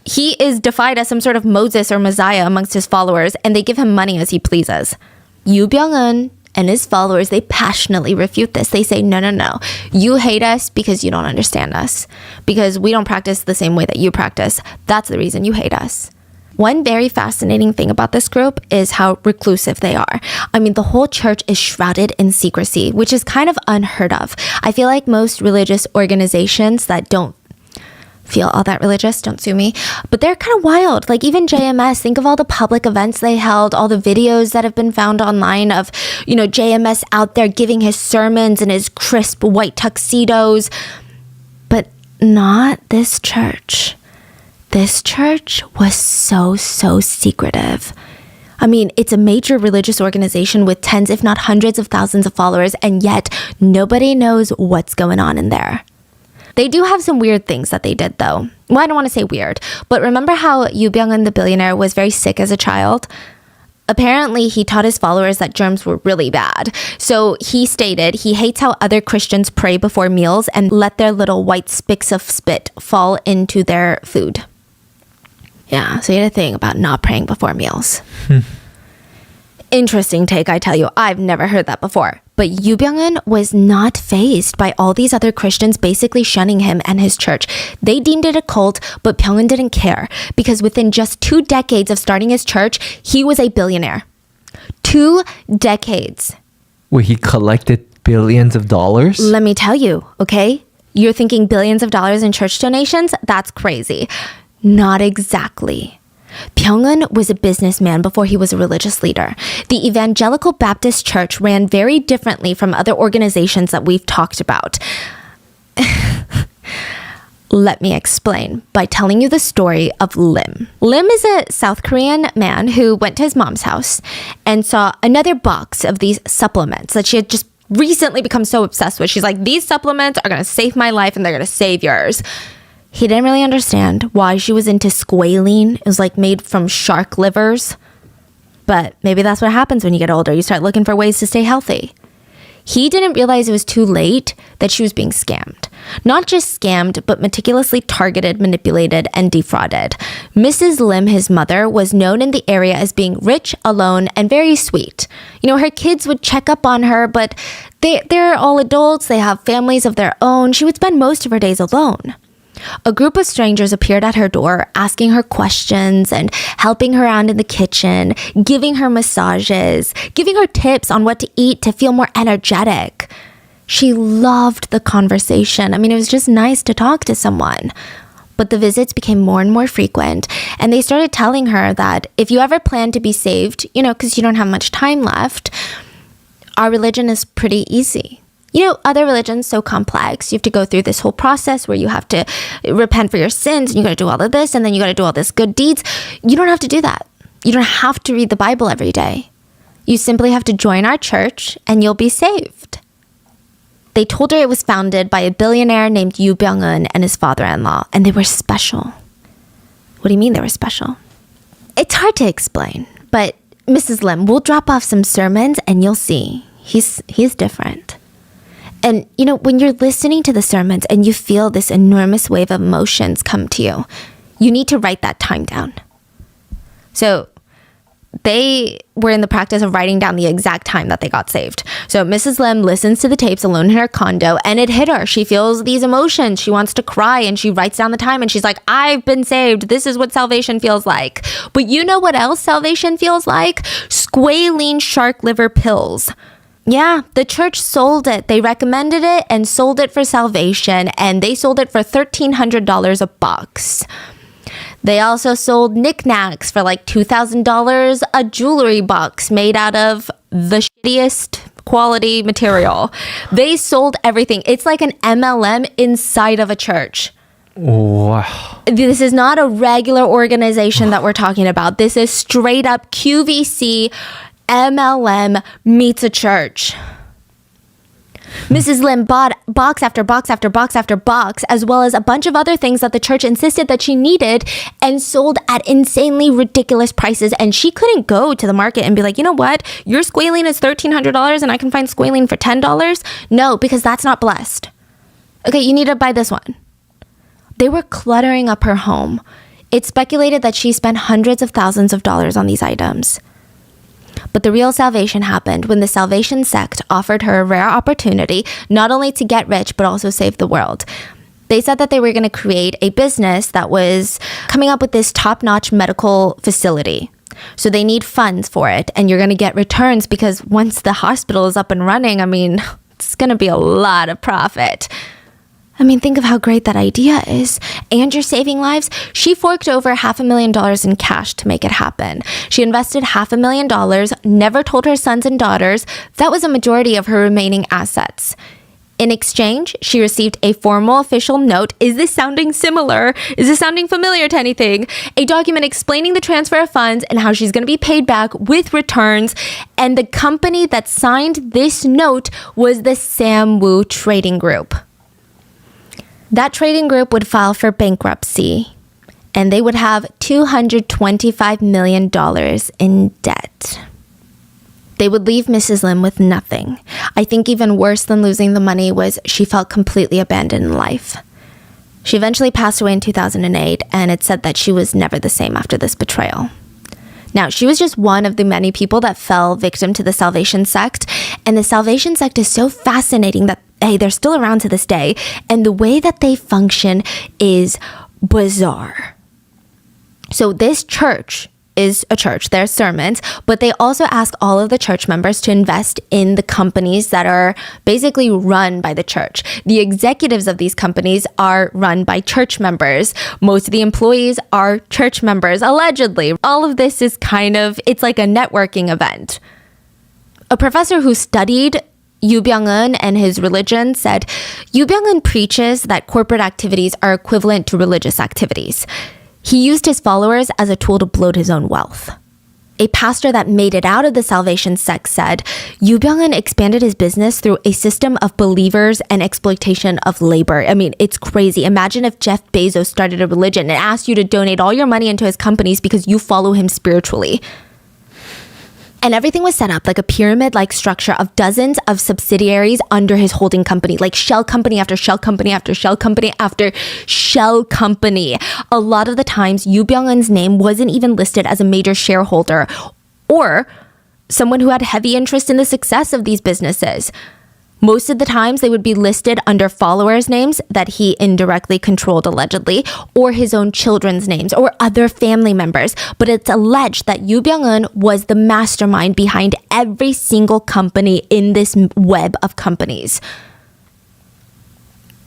He is defied as some sort of Moses or Messiah amongst his followers, and they give him money as he pleases. Yu Byung-eun and his followers, they passionately refute this. They say, no. You hate us because you don't understand us. Because we don't practice the same way that you practice. That's the reason you hate us. One very fascinating thing about this group is how reclusive they are. I mean, the whole church is shrouded in secrecy, which is kind of unheard of. I feel like most religious organizations that don't feel all that religious, don't sue me, but they're kind of wild. Like even JMS, think of all the public events they held, all the videos that have been found online of, JMS out there giving his sermons in his crisp white tuxedos, but not this church. This church was so secretive. I mean, it's a major religious organization with tens, if not hundreds of thousands of followers, and yet nobody knows what's going on in there. They do have some weird things that they did, though. Well, I don't want to say weird, but remember how Yu Byung-eun, the billionaire, was very sick as a child? Apparently, he taught his followers that germs were really bad. So he stated he hates how other Christians pray before meals and let their little white spicks of spit fall into their food. Yeah, so he had a thing about not praying before meals. Interesting take, I tell you. I've never heard that before. But Yu Byung-eun was not fazed by all these other Christians basically shunning him and his church. They deemed it a cult, but Byung-eun didn't care because within just 2 decades of starting his church, he was a billionaire. 2 decades. Wait, he collected billions of dollars? Let me tell you, okay? You're thinking billions of dollars in church donations? That's crazy. Not exactly. Byung-eun was a businessman before he was a religious leader. The Evangelical Baptist Church ran very differently from other organizations that we've talked about. Let me explain by telling you the story of Lim. Lim is a South Korean man who went to his mom's house and saw another box of these supplements that she had just recently become so obsessed with. She's like, these supplements are going to save my life and they're going to save yours. He didn't really understand why she was into squalene. It was like made from shark livers. But maybe that's what happens when you get older. You start looking for ways to stay healthy. He didn't realize it was too late that she was being scammed. Not just scammed, but meticulously targeted, manipulated, and defrauded. Mrs. Lim, his mother, was known in the area as being rich, alone, and very sweet. Her kids would check up on her, but they're all adults. They have families of their own. She would spend most of her days alone. A group of strangers appeared at her door, asking her questions and helping her around in the kitchen, giving her massages, giving her tips on what to eat to feel more energetic. She loved the conversation. I mean, it was just nice to talk to someone. But the visits became more and more frequent, and they started telling her that if you ever plan to be saved, because you don't have much time left, our religion is pretty easy. Other religions so complex. You have to go through this whole process where you have to repent for your sins and you got to do all of this and then you got to do all this good deeds. You don't have to do that. You don't have to read the Bible every day. You simply have to join our church and you'll be saved. They told her it was founded by a billionaire named Yu Byung-eun and his father-in-law, and they were special. What do you mean they were special? It's hard to explain, but Mrs. Lim, we'll drop off some sermons and you'll see. He's different. And, when you're listening to the sermons and you feel this enormous wave of emotions come to you, you need to write that time down. So they were in the practice of writing down the exact time that they got saved. So Mrs. Lim listens to the tapes alone in her condo, and it hit her. She feels these emotions. She wants to cry, and she writes down the time, and she's like, I've been saved. This is what salvation feels like. But you know what else salvation feels like? Squalene shark liver pills. Yeah, the church sold it. They recommended it and sold it for salvation, and they sold it for $1,300 a box. They also sold knickknacks for like $2,000 a jewelry box made out of the shittiest quality material. They sold everything. It's like an MLM inside of a church. Wow. This is not a regular organization that we're talking about. This is straight up QVC MLM meets a church. Mrs. Lim bought box after box after box after box, as well as a bunch of other things that the church insisted that she needed, and sold at insanely ridiculous prices. And she couldn't go to the market and be like, you know what? Your squalene is $1,300 and I can find squalene for $10. No, because that's not blessed. Okay, you need to buy this one. They were cluttering up her home. It's speculated that she spent hundreds of thousands of dollars on these items. But the real salvation happened when the Salvation sect offered her a rare opportunity not only to get rich, but also save the world. They said that they were going to create a business that was coming up with this top-notch medical facility. So they need funds for it, and you're going to get returns because once the hospital is up and running, it's going to be a lot of profit. Think of how great that idea is. And you're saving lives. She forked over $500,000 in cash to make it happen. She invested $500,000, never told her sons and daughters. That was a majority of her remaining assets. In exchange, she received a formal official note. Is this sounding similar? Is this sounding familiar to anything? A document explaining the transfer of funds and how she's going to be paid back with returns. And the company that signed this note was the Sewol Trading Group. That trading group would file for bankruptcy, and they would have $225 million in debt. They would leave Mrs. Lim with nothing. I think even worse than losing the money was she felt completely abandoned in life. She eventually passed away in 2008, and it's said that she was never the same after this betrayal. Now, she was just one of the many people that fell victim to the Salvation sect, and the Salvation sect is so fascinating that they're still around to this day, and the way that they function is bizarre. So this church is a church, their sermons, but they also ask all of the church members to invest in the companies that are basically run by the church. The executives of these companies are run by church members. Most of the employees are church members, allegedly. All of this is it's like a networking event. A professor who studied Yu Byung-eun and his religion said, Yu Byung-eun preaches that corporate activities are equivalent to religious activities. He used his followers as a tool to bloat his own wealth. A pastor that made it out of the Salvation sect said, Yu Byung-eun expanded his business through a system of believers and exploitation of labor. It's crazy. Imagine if Jeff Bezos started a religion and asked you to donate all your money into his companies because you follow him spiritually. And everything was set up like a pyramid-like structure of dozens of subsidiaries under his holding company, like shell company after shell company after shell company after shell company. A lot of the times, Yu Byung-eun's name wasn't even listed as a major shareholder or someone who had heavy interest in the success of these businesses. Most of the times, they would be listed under followers' names that he indirectly controlled, allegedly, or his own children's names, or other family members. But it's alleged that Yu Byung-eun was the mastermind behind every single company in this web of companies.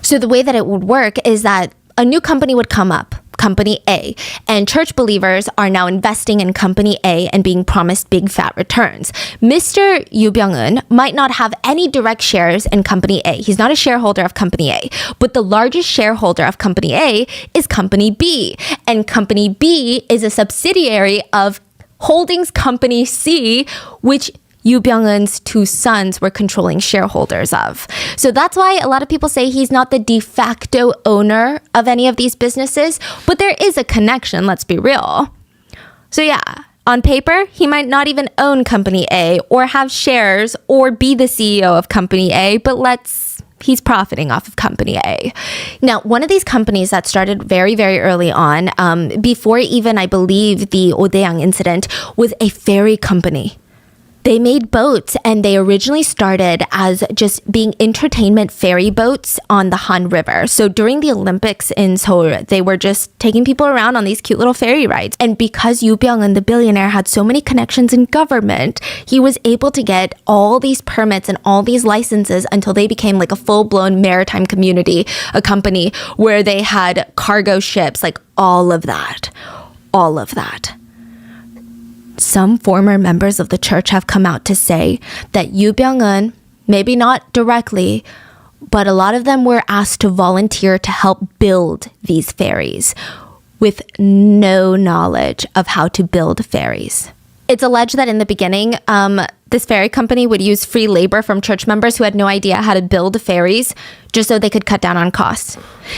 So the way that it would work is that a new company would come up, Company A, and church believers are now investing in Company A and being promised big fat returns. Mr. Yu Byung-eun might not have any direct shares in Company A. He's not a shareholder of Company A, but the largest shareholder of Company A is Company B, and Company B is a subsidiary of Holdings Company C, which Yu Byung-eun's two sons were controlling shareholders of. So that's why a lot of people say he's not the de facto owner of any of these businesses, but there is a connection, let's be real. So yeah, on paper, he might not even own Company A or have shares or be the CEO of Company A, but let's He's profiting off of company A. Now, one of these companies that started very, very early on, before even, I believe, the Odaeang incident, was a ferry company. They made boats, and they originally started as just being entertainment ferry boats on the Han River. So during the Olympics in Seoul, they were just taking people around on these cute little ferry rides. And because Yoo Byung-eun, the billionaire, had so many connections in government, he was able to get all these permits and all these licenses until they became like a full-blown maritime community, a company where they had cargo ships, like all of that. All of that. Some former members of the church have come out to say that Yoo Byung-eun, maybe not directly, but a lot of them were asked to volunteer to help build these ferries with no knowledge of how to build ferries. It's alleged that in the beginning, this ferry company would use free labor from church members who had no idea how to build ferries just so they could cut down on costs.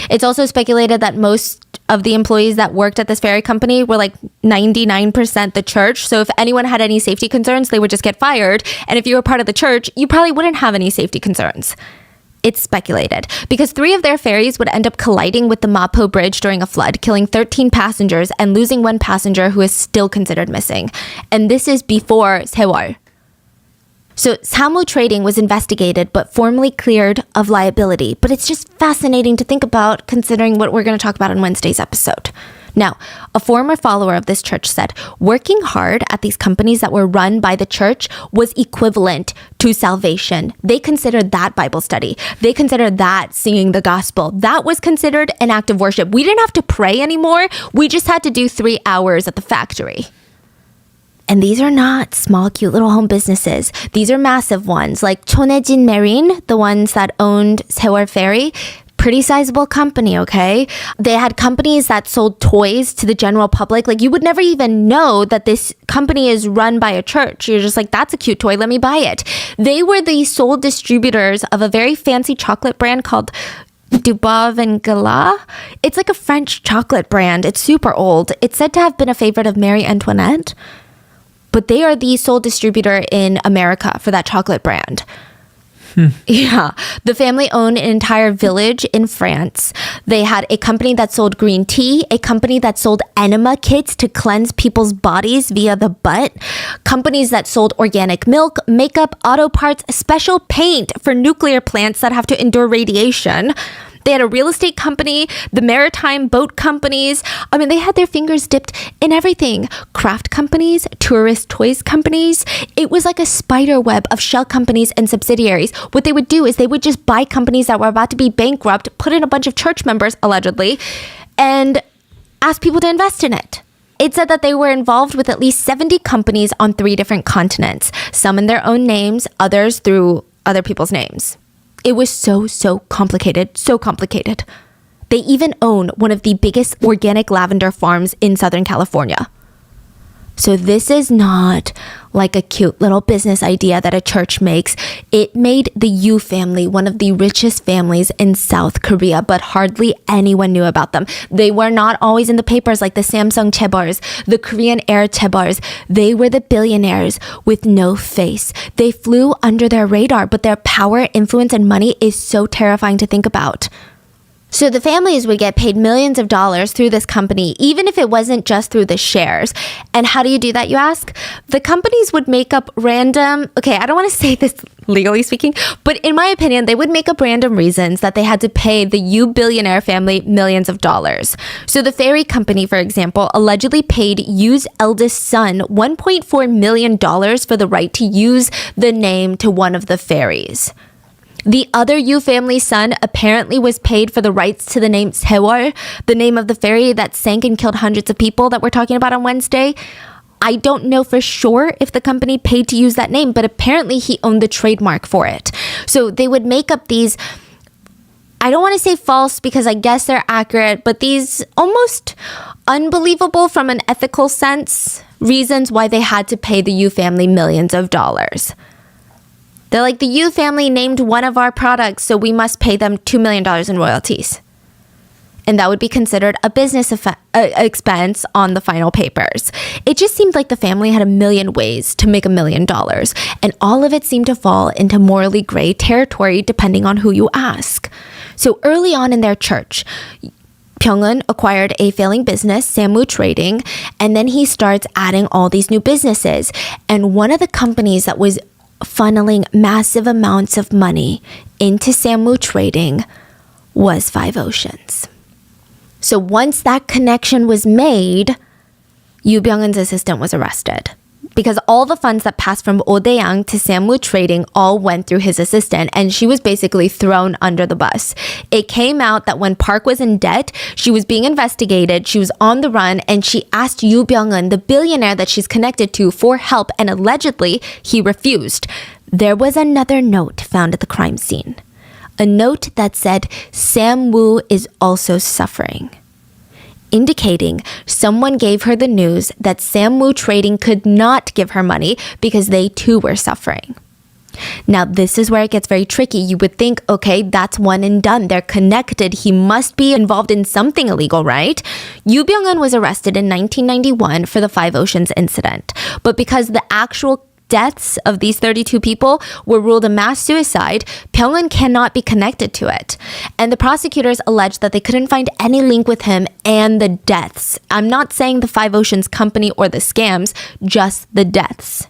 It's also speculated that most of the employees that worked at this ferry company were like 99% the church. So if anyone had any safety concerns, they would just get fired. And if you were part of the church, you probably wouldn't have any safety concerns. It's speculated because 3 of their ferries would end up colliding with the Mapo Bridge during a flood, killing 13 passengers and losing 1 passenger who is still considered missing. And this is before Sewol. So Samu Trading was investigated but formally cleared of liability. But it's just fascinating to think about considering what we're going to talk about in Wednesday's episode. Now, a former follower of this church said working hard at these companies that were run by the church was equivalent to salvation. They considered that Bible study. They considered that singing the gospel. That was considered an act of worship. We didn't have to pray anymore. We just had to do 3 hours at the factory. And these are not small, cute little home businesses. These are massive ones, like Chonejin Marine, the ones that owned Sewol Ferry. Pretty sizable company, okay? They had companies that sold toys to the general public. Like, you would never even know that this company is run by a church. You're just like, that's a cute toy, let me buy it. They were the sole distributors of a very fancy chocolate brand called Dubov and Gala. It's like a French chocolate brand. It's super old. It's said to have been a favorite of Marie Antoinette. But they are the sole distributor in America for that chocolate brand. Yeah. The family owned an entire village in France. They had a company that sold green tea, a company that sold enema kits to cleanse people's bodies via the butt, companies that sold organic milk, makeup, auto parts, special paint for nuclear plants that have to endure radiation. They had a real estate company, the maritime boat companies. I mean, they had their fingers dipped in everything. Craft companies, tourist toys companies. It was like a spider web of shell companies and subsidiaries. What they would do is they would just buy companies that were about to be bankrupt, put in a bunch of church members, allegedly, and ask people to invest in it. It said that they were involved with at least 70 companies on 3 different continents, some in their own names, others through other people's names. It was so complicated, so complicated. They even own one of the biggest organic lavender farms in Southern California. So this is not like a cute little business idea that a church makes. It made the Yoo family one of the richest families in South Korea, but hardly anyone knew about them. They were not always in the papers like the Samsung chaebols, the Korean Air chaebols. They were the billionaires with no face. They flew under their radar, but their power, influence, and money is so terrifying to think about. So the families would get paid millions of dollars through this company, even if it wasn't just through the shares. And how do you do that, you ask? The companies would make up random, okay, I don't want to say this legally speaking, but in my opinion, they would make up random reasons that they had to pay the Yoo billionaire family millions of dollars. So the ferry company, for example, allegedly paid Yoo's eldest son $1.4 million for the right to use the name to one of the ferries. The other Yoo family son apparently was paid for the rights to the name Sewol, the name of the ferry that sank and killed hundreds of people that we're talking about on Wednesday. I don't know for sure if the company paid to use that name, but apparently he owned the trademark for it. So they would make up these, I don't want to say false because I guess they're accurate, but these almost unbelievable from an ethical sense reasons why they had to pay the Yoo family millions of dollars. They're like, the Yoo family named one of our products, so we must pay them $2 million in royalties. and that would be considered a business expense on the final papers. It just seemed like the family had a million ways to make $1 million, and all of it seemed to fall into morally gray territory depending on who you ask. So early on in their church, Byung-eun acquired a failing business, Samwoo Trading, and then he starts adding all these new businesses. And one of the companies that was funneling massive amounts of money into Samwoo Trading was Five Oceans. So once that connection was made, Yoo Byung-eun's assistant was arrested because all the funds that passed from Oh Dae-yang to Samwoo Trading all went through his assistant, and she was basically thrown under the bus. It came out that when Park was in debt, she was being investigated, she was on the run, and she asked Yoo Byung-eun, the billionaire that she's connected to, for help, and allegedly he refused. There was another note found at the crime scene. A note that said, Samwoo is also suffering, indicating someone gave her the news that Samwoo Trading could not give her money because they too were suffering. Now, this is where it gets very tricky. You would think, okay, that's one and done. They're connected. He must be involved in something illegal, right? Yoo Byung-eun was arrested in 1991 for the Five Oceans incident. But because the actual deaths of these 32 people were ruled a mass suicide, Byung-eun cannot be connected to it. And the prosecutors alleged that they couldn't find any link with him and the deaths. I'm not saying the Five Oceans company or the scams, just the deaths.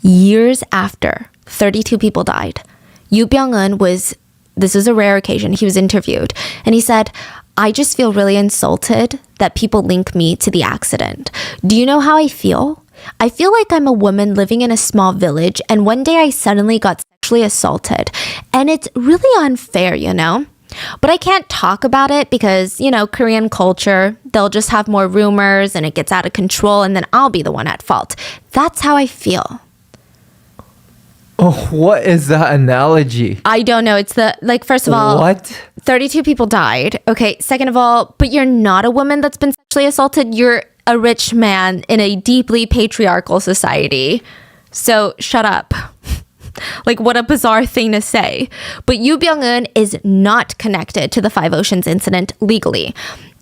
Years after 32 people died, Yoo Byung-eun this was a rare occasion, he was interviewed, and he said, I just feel really insulted that people link me to the accident. Do you know how I feel? I feel like I'm a woman living in a small village, and one day I suddenly got sexually assaulted. And it's really unfair, you know? But I can't talk about it because, you know, Korean culture, they'll just have more rumors and it gets out of control, and then I'll be the one at fault. That's how I feel. Oh, what is that analogy? I don't know. It's first of all, what? 32 people died. Okay, second of all, but you're not a woman that's been sexually assaulted. You're a rich man in a deeply patriarchal society. So shut up. Like, what a bizarre thing to say. But Yoo Byung-eun is not connected to the Five Oceans incident legally.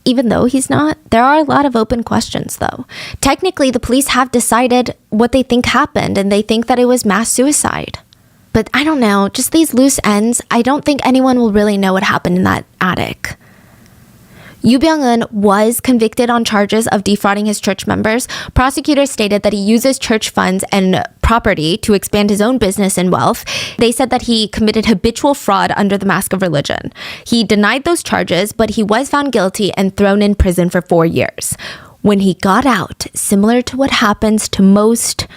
Even though he's not, there are a lot of open questions, though. Technically, the police have decided what they think happened, and they think that it was mass suicide. But I don't know, just these loose ends, I don't think anyone will really know what happened in that attic. Yoo Byung-eun was convicted on charges of defrauding his church members. Prosecutors stated that he uses church funds and property to expand his own business and wealth. They said that he committed habitual fraud under the mask of religion. He denied those charges, but he was found guilty and thrown in prison for 4 years. When he got out, similar to what happens to most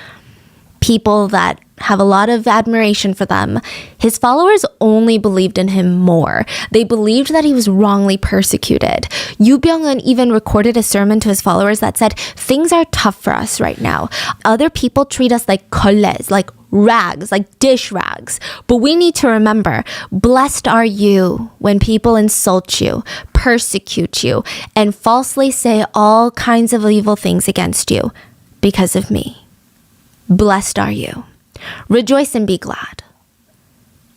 people that have a lot of admiration for them, his followers only believed in him more. They believed that he was wrongly persecuted. Yoo Byung-eun even recorded a sermon to his followers that said, things are tough for us right now. Other people treat us like kolles, like rags, like dish rags. But we need to remember, blessed are you when people insult you, persecute you, and falsely say all kinds of evil things against you because of me. Blessed are you. Rejoice and be glad.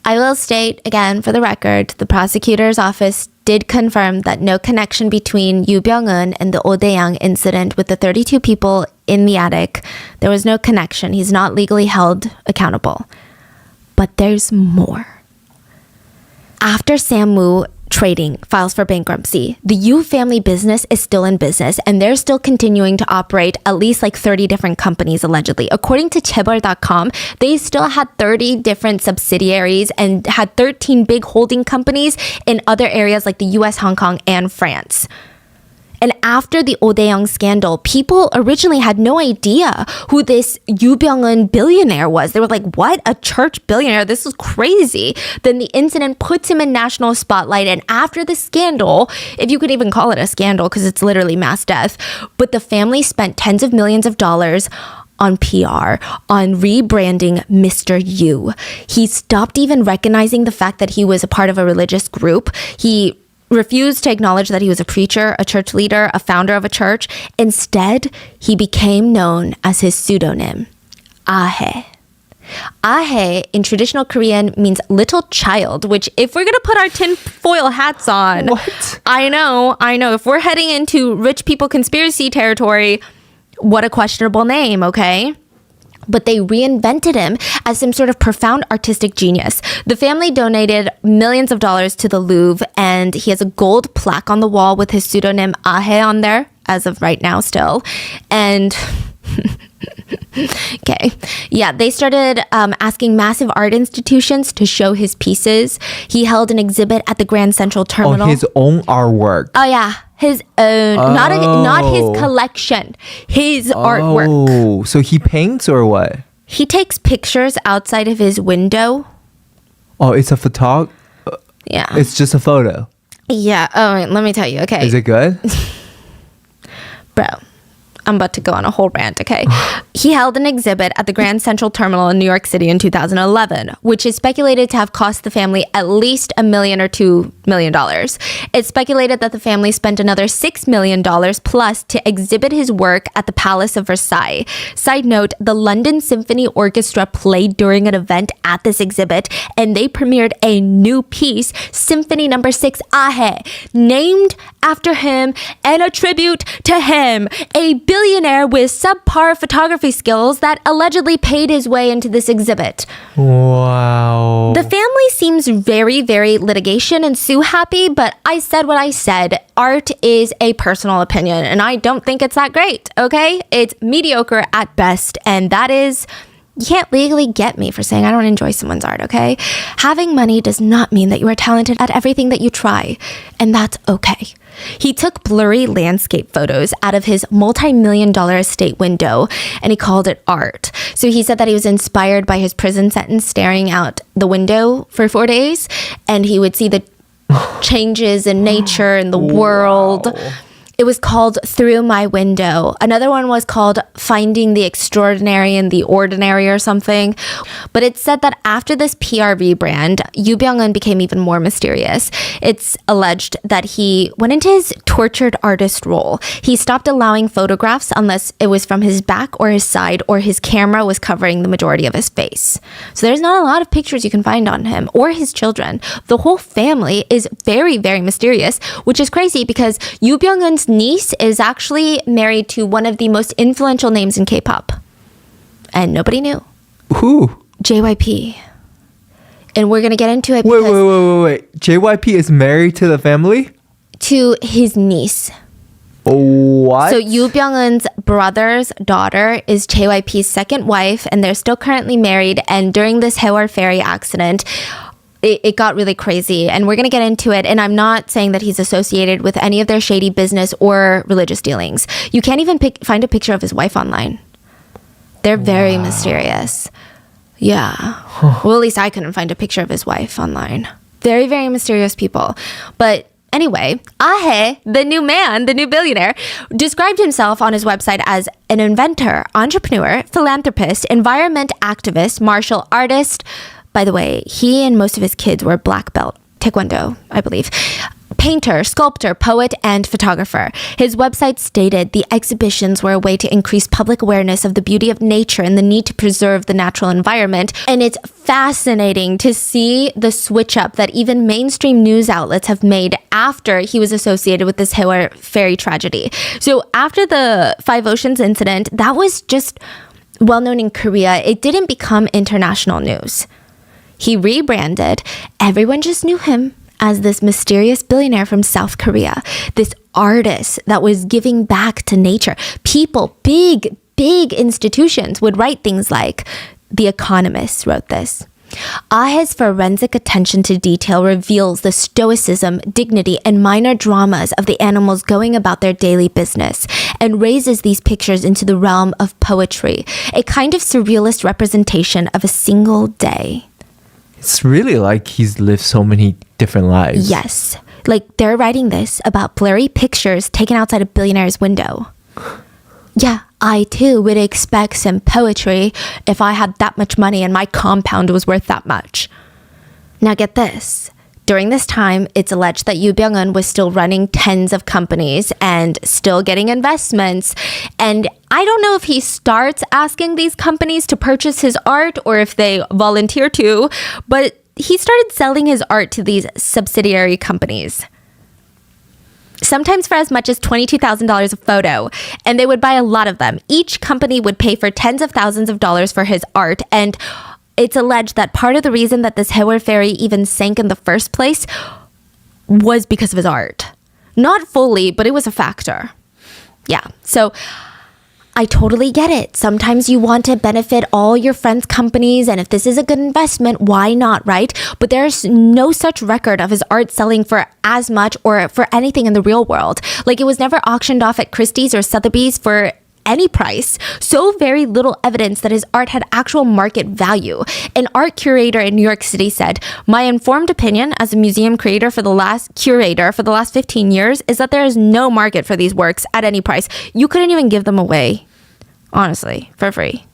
I will state again for the record, the prosecutor's office did confirm that no connection between Yoo Byung-eun and the Oh Dae-yang incident with the 32 people in the attic. There was no connection. He's not legally held accountable. But there's more. After Samwoo Trading files for bankruptcy, the Yoo family business is still in business, and they're still continuing to operate at least like 30 different companies allegedly. According to chaebol.com, they still had 30 different subsidiaries and had 13 big holding companies in other areas like the US, Hong Kong, and France. And after the Oh Dae-young scandal, people originally had no idea who this Yoo Byung-eun billionaire was. They were like, what? A church billionaire? This is crazy. Then the incident puts him in national spotlight. And after the scandal, if you could even call it a scandal because it's literally mass death, but the family spent tens of millions of dollars on PR, on rebranding Mr. Yoo. He stopped even recognizing the fact that he was a part of a religious group. He refused to acknowledge that he was a preacher, a church leader, a founder of a church. Instead, he became known as his pseudonym, Ahe. Ahe in traditional Korean means little child, which if we're going to put our tinfoil hats on, What? I know. If we're heading into rich people conspiracy territory, what a questionable name, okay? But they reinvented him as some sort of profound artistic genius. The family donated millions of dollars to the Louvre, and he has a gold plaque on the wall with his pseudonym Ahe on there, as of right now still. And... Okay. Yeah, they started asking massive art institutions to show his pieces. He held an exhibit at the Grand Central Terminal. Oh, his own artwork. Oh, yeah. His own. Not his collection. His artwork. Oh, so he paints or what? He takes pictures outside of his window. Oh, it's a photog. Yeah. It's just a photo. Yeah. Oh, wait, let me tell you. Okay. Is it good? Bro, I'm about to go on a whole rant, okay? He held an exhibit at the Grand Central Terminal in New York City in 2011, which is speculated to have cost the family at least $1 million or $2 million. It's speculated that the family spent another $6 million plus to exhibit his work at the Palace of Versailles. Side note, the London Symphony Orchestra played during an event at this exhibit, and they premiered a new piece, Symphony No. 6 Ahe, named after him and a tribute to him, a billionaire with subpar photography skills that allegedly paid his way into this exhibit. Wow. The family seems very, very litigation and sue happy, but I said what I said. Art is a personal opinion, and I don't think it's that great, okay? It's mediocre at best, and that is... You can't legally get me for saying I don't enjoy someone's art, okay? Having money does not mean that you are talented at everything that you try, and that's okay. He took blurry landscape photos out of his multi-million-dollar estate window, and he called it art. So he said that he was inspired by his prison sentence staring out the window for 4 days, and he would see the changes in nature and the world. Wow. It was called Through My Window. Another one was called Finding the Extraordinary in the Ordinary or something. But it said that after this PR rebrand, Yoo Byung-eun became even more mysterious. It's alleged that he went into his tortured artist role. He stopped allowing photographs unless it was from his back or his side, or his camera was covering the majority of his face. So there's not a lot of pictures you can find on him or his children. The whole family is very, very mysterious, which is crazy because Yoo Byung-eun's niece is actually married to one of the most influential names in K-pop. And nobody knew. Who? JYP. And we're going to get into it because... Wait. JYP is married to the family? To his niece. What? So Yoo Byung-eun's brother's daughter is JYP's second wife, and they're still currently married. And during this Sewol Ferry accident... It got really crazy, and we're going to get into it. And I'm not saying that he's associated with any of their shady business or religious dealings. You can't even find a picture of his wife online. They're very mysterious. Yeah. Well, at least I couldn't find a picture of his wife online. Very, very mysterious people. But anyway, Ahe, the new man, the new billionaire, described himself on his website as an inventor, entrepreneur, philanthropist, environment activist, martial artist. By the way, he and most of his kids were black belt, taekwondo, I believe. Painter, sculptor, poet, and photographer. His website stated the exhibitions were a way to increase public awareness of the beauty of nature and the need to preserve the natural environment. And it's fascinating to see the switch up that even mainstream news outlets have made after he was associated with this Sewol Ferry tragedy. So after the Five Oceans incident, that was just well known in Korea. It didn't become international news. He rebranded. Everyone just knew him as this mysterious billionaire from South Korea, this artist that was giving back to nature. People, big institutions would write things like, The Economist wrote this. Ahe's forensic attention to detail reveals the stoicism, dignity, and minor dramas of the animals going about their daily business, and raises these pictures into the realm of poetry, a kind of surrealist representation of a single day. It's really like he's lived so many different lives. Yes. Like, they're writing this about blurry pictures taken outside a billionaire's window. Yeah, I too would expect some poetry if I had that much money and my compound was worth that much. Now get this. During this time, it's alleged that Yoo Byung-eun was still running tens of companies and still getting investments. And I don't know if he starts asking these companies to purchase his art or if they volunteer to, but he started selling his art to these subsidiary companies, sometimes for as much as $22,000 a photo, and they would buy a lot of them. Each company would pay for tens of thousands of dollars for his art, and it's alleged that part of the reason that the Sewol Ferry even sank in the first place was because of his art. Not fully, but it was a factor. Yeah, so I totally get it. Sometimes you want to benefit all your friends' companies, and if this is a good investment, why not, right? But there's no such record of his art selling for as much or for anything in the real world. Like, it was never auctioned off at Christie's or Sotheby's for any price. So very little evidence that his art had actual market value. An art curator in New York City said, "My informed opinion as a museum curator for the last 15 years is that there is no market for these works at any price. You couldn't even give them away, honestly, for free."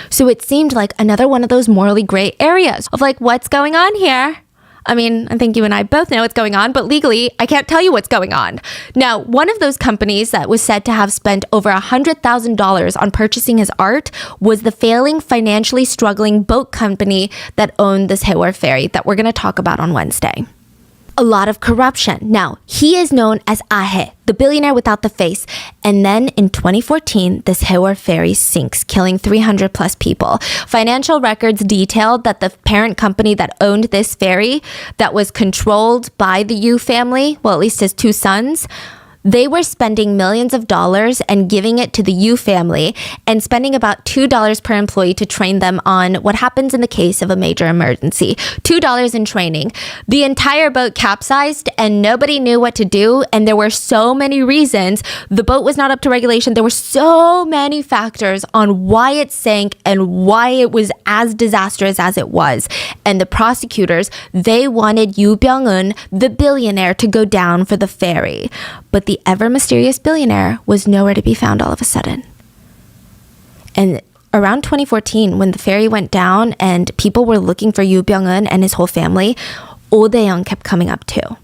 So it seemed like another one of those morally gray areas of like, what's going on here? I mean, I think you and I both know what's going on, but legally, I can't tell you what's going on. Now, one of those companies that was said to have spent over $100,000 on purchasing his art was the failing, financially struggling boat company that owned the Sewol Ferry that we're going to talk about on Wednesday. A lot of corruption. Now, he is known as Ahe, the billionaire without the face. And then in 2014, the Sewol Ferry sinks, killing 300 plus people. Financial records detailed that the parent company that owned this ferry, that was controlled by the Yu family, well, at least his two sons, they were spending millions of dollars and giving it to the Yu family and spending about $2 per employee to train them on what happens in the case of a major emergency. $2 in training. The entire boat capsized and nobody knew what to do. And there were so many reasons. The boat was not up to regulation. There were so many factors on why it sank and why it was as disastrous as it was. And the prosecutors, they wanted Yu Byung-eun, the billionaire, to go down for the ferry. But the ever mysterious billionaire was nowhere to be found all of a sudden. And around 2014, when the ferry went down and people were looking for Yu Byung-eun and his whole family, Oh Dae-young kept coming up too.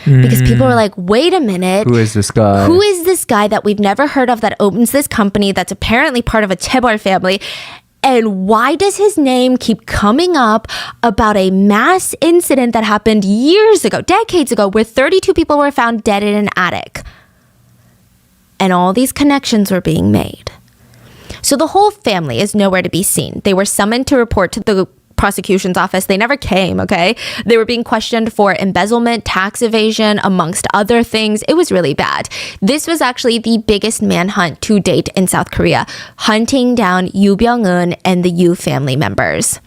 Because people were like, wait a minute. Who is this guy? Who is this guy that we've never heard of that owns this company that's apparently part of a Chaebol family? And why does his name keep coming up about a mass incident that happened years ago, decades ago, where 32 people were found dead in an attic? And all these connections were being made. So the whole family is nowhere to be seen. They were summoned to report to the prosecution's office. They never came, okay? They were being questioned for embezzlement, tax evasion, amongst other things. It was really bad. This was actually the biggest manhunt to date in South Korea, hunting down Yu Byung-eun and the Yu family members.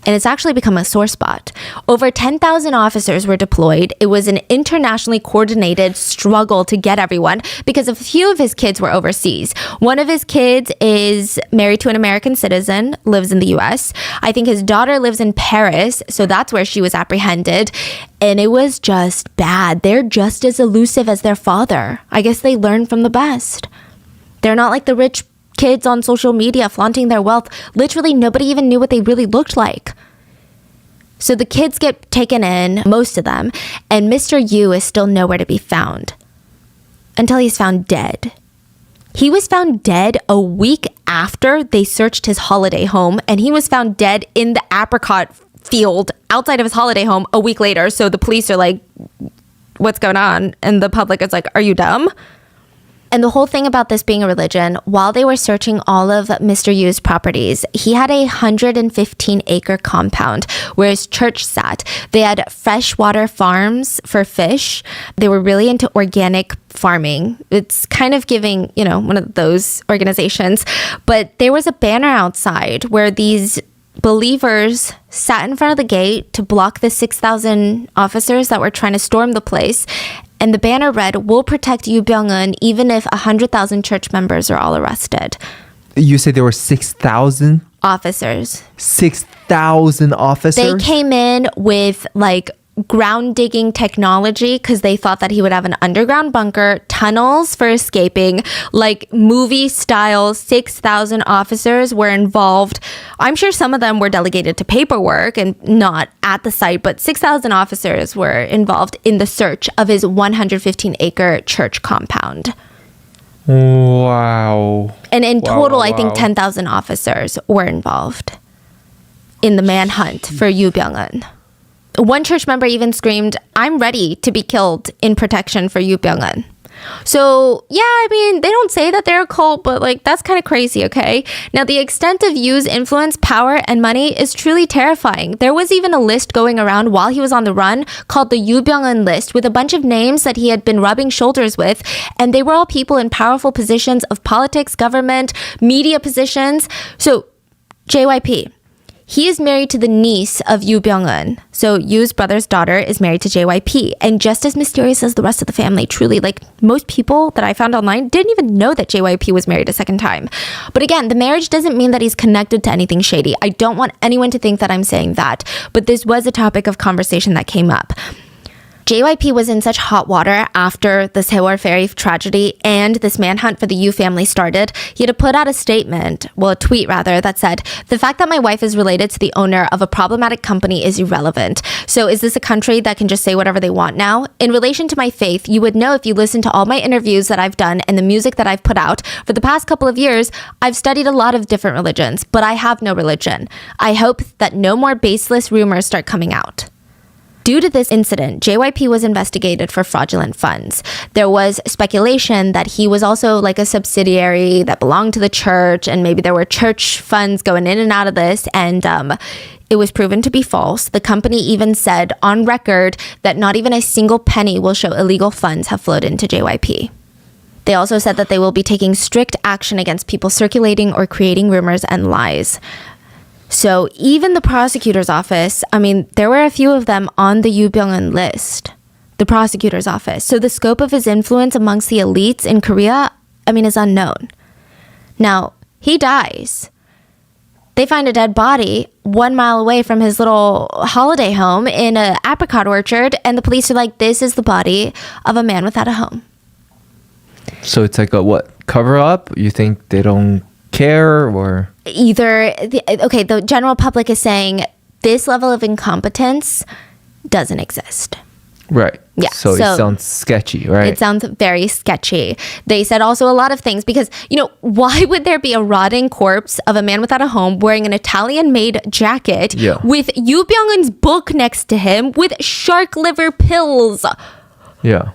And it's actually become a sore spot. Over 10,000 officers were deployed. It was an internationally coordinated struggle to get everyone because a few of his kids were overseas. One of his kids is married to an American citizen, lives in the US. I think his daughter lives in Paris, so that's where she was apprehended. And it was just bad. They're just as elusive as their father. I guess they learned from the best. They're not like the rich kids on social media flaunting their wealth. Literally, nobody even knew what they really looked like. So the kids get taken in, most of them, and Mr. Yu is still nowhere to be found until he's found dead. He was found dead a week after they searched his holiday home, and he was found dead in the apricot field outside of his holiday home a week later. So the police are like, what's going on? And the public is like, are you dumb? And the whole thing about this being a religion, while they were searching all of Mr. Yu's properties, he had a 115-acre compound where his church sat. They had freshwater farms for fish. They were really into organic farming. It's kind of giving, one of those organizations. But there was a banner outside where these believers sat in front of the gate to block the 6,000 officers that were trying to storm the place. And the banner read, "We'll protect Yu Byung-eun even if 100,000 church members are all arrested." You said there were 6,000? Officers. 6,000 officers? They came in with ground digging technology because they thought that he would have an underground bunker, tunnels for escaping, movie style. 6,000 officers were involved. I'm sure some of them were delegated to paperwork and not at the site, but 6,000 officers were involved in the search of his 115-acre church compound. Wow. And in Wow, total, wow, I think wow. 10,000 officers were involved in the manhunt for Yu Byung-eun. One church member even screamed, "I'm ready to be killed in protection for Yu Byung-eun." So, yeah, I mean, they don't say that they're a cult, but like, that's kind of crazy, okay? Now, the extent of Yu's influence, power, and money is truly terrifying. There was even a list going around while he was on the run called the Yu Byung-eun list with a bunch of names that he had been rubbing shoulders with, and they were all people in powerful positions of politics, government, media positions. So, JYP. He is married to the niece of Yu Byung-eun. So Yu's brother's daughter is married to JYP. And just as mysterious as the rest of the family, truly, like most people that I found online didn't even know that JYP was married a second time. But again, the marriage doesn't mean that he's connected to anything shady. I don't want anyone to think that I'm saying that. But this was a topic of conversation that came up. JYP was in such hot water after the Sewol Ferry tragedy and this manhunt for the Yu family started. He had to put out a statement, well, a tweet rather, that said, "The fact that my wife is related to the owner of a problematic company is irrelevant. So is this a country that can just say whatever they want now? In relation to my faith, you would know if you listen to all my interviews that I've done and the music that I've put out. For the past couple of years, I've studied a lot of different religions, but I have no religion. I hope that no more baseless rumors start coming out." Due to this incident, JYP was investigated for fraudulent funds. There was speculation that he was also like a subsidiary that belonged to the church, and maybe there were church funds going in and out of this, and it was proven to be false. The company even said on record that not even a single penny will show illegal funds have flowed into JYP. They also said that they will be taking strict action against people circulating or creating rumors and lies. So even the prosecutor's office, I mean, there were a few of them on the Yu Byung-eun list, the prosecutor's office. So the scope of his influence amongst the elites in Korea, I mean, is unknown. Now, he dies. They find a dead body 1 mile away from his little holiday home in an apricot orchard, and the police are like, "This is the body of a man without a home." So it's like a what? Cover up? You think they don't care or? The general public is saying this level of incompetence doesn't exist. Right. Yeah. So it sounds sketchy, right? It sounds very sketchy. They said also a lot of things because, why would there be a rotting corpse of a man without a home wearing an Italian-made jacket with Yu Byung-eun's book next to him with shark liver pills? Yeah,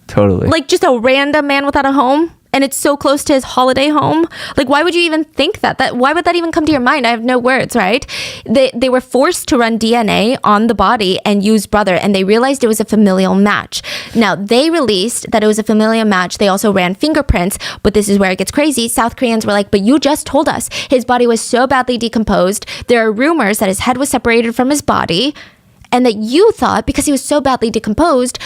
totally. Like just a random man without a home? And it's so close to his holiday home. Like, why would you even think that? Why would that even come to your mind? I have no words, right? They were forced to run DNA on the body and Yu's brother, and they realized it was a familial match. Now, they released that it was a familial match. They also ran fingerprints, but this is where it gets crazy. South Koreans were like, "But you just told us his body was so badly decomposed. There are rumors that his head was separated from his body, and that you thought, because he was so badly decomposed,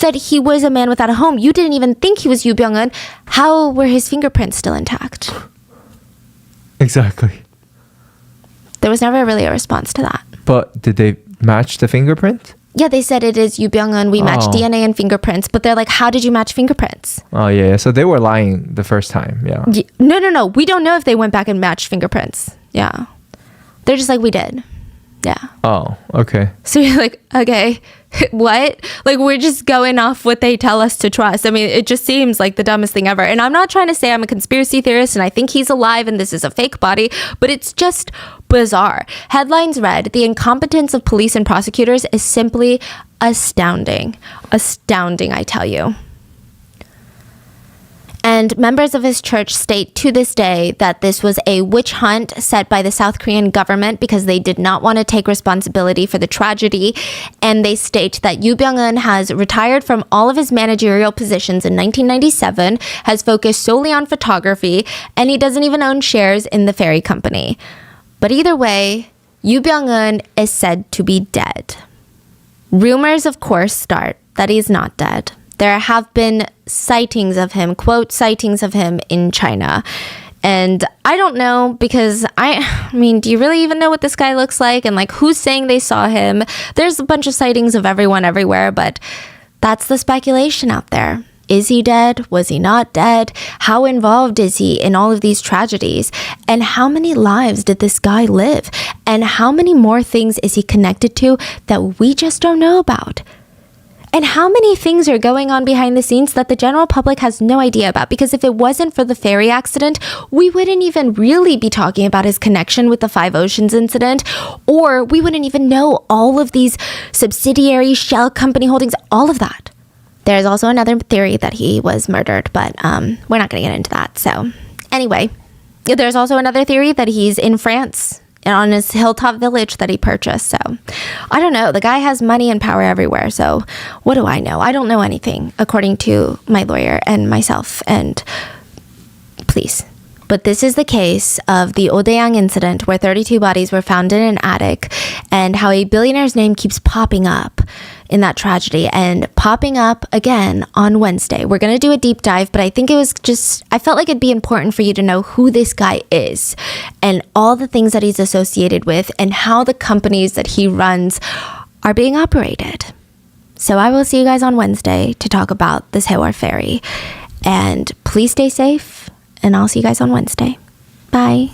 that he was a man without a home. You didn't even think he was Yu Byung-eun. How were his fingerprints still intact?" Exactly. There was never really a response to that. But did they match the fingerprint? Yeah, they said it is Yu Byung-eun. We matched DNA and fingerprints. But they're like, how did you match fingerprints? Oh, yeah. So they were lying the first time. Yeah. No. We don't know if they went back and matched fingerprints. Yeah. They're just like, we did. Yeah. Oh, okay. So you're like, okay, what? Like, we're just going off what they tell us to trust. I mean, it just seems like the dumbest thing ever. And I'm not trying to say I'm a conspiracy theorist and I think he's alive and this is a fake body, but it's just bizarre. Headlines read, "The incompetence of police and prosecutors is simply astounding." Astounding, I tell you. And members of his church state to this day that this was a witch hunt set by the South Korean government because they did not want to take responsibility for the tragedy. And they state that Yu Byung-eun has retired from all of his managerial positions in 1997, has focused solely on photography, and he doesn't even own shares in the ferry company. But either way, Yu Byung-eun is said to be dead. Rumors, of course, start that he's not dead. There have been sightings of him, quote, sightings of him in China. And I don't know because I mean, do you really even know what this guy looks like? And like, who's saying they saw him? There's a bunch of sightings of everyone everywhere, but that's the speculation out there. Is he dead? Was he not dead? How involved is he in all of these tragedies? And how many lives did this guy live? And how many more things is he connected to that we just don't know about? And how many things are going on behind the scenes that the general public has no idea about? Because if it wasn't for the ferry accident, we wouldn't even really be talking about his connection with the Five Oceans incident, or we wouldn't even know all of these subsidiary shell company holdings, all of that. There's also another theory that he was murdered, but we're not going to get into that. So anyway, there's also another theory that he's in France on his hilltop village that he purchased. So I don't know. The guy has money and power everywhere. So what do I know? I don't know anything, according to my lawyer and myself. And please. But this is the case of the Odaeang incident, where 32 bodies were found in an attic, and how a billionaire's name keeps popping up in that tragedy and popping up again on Wednesday. We're going to do a deep dive, but I think I felt like it'd be important for you to know who this guy is and all the things that he's associated with and how the companies that he runs are being operated. So I will see you guys on Wednesday to talk about the Sewol Ferry. And please stay safe, and I'll see you guys on Wednesday. Bye.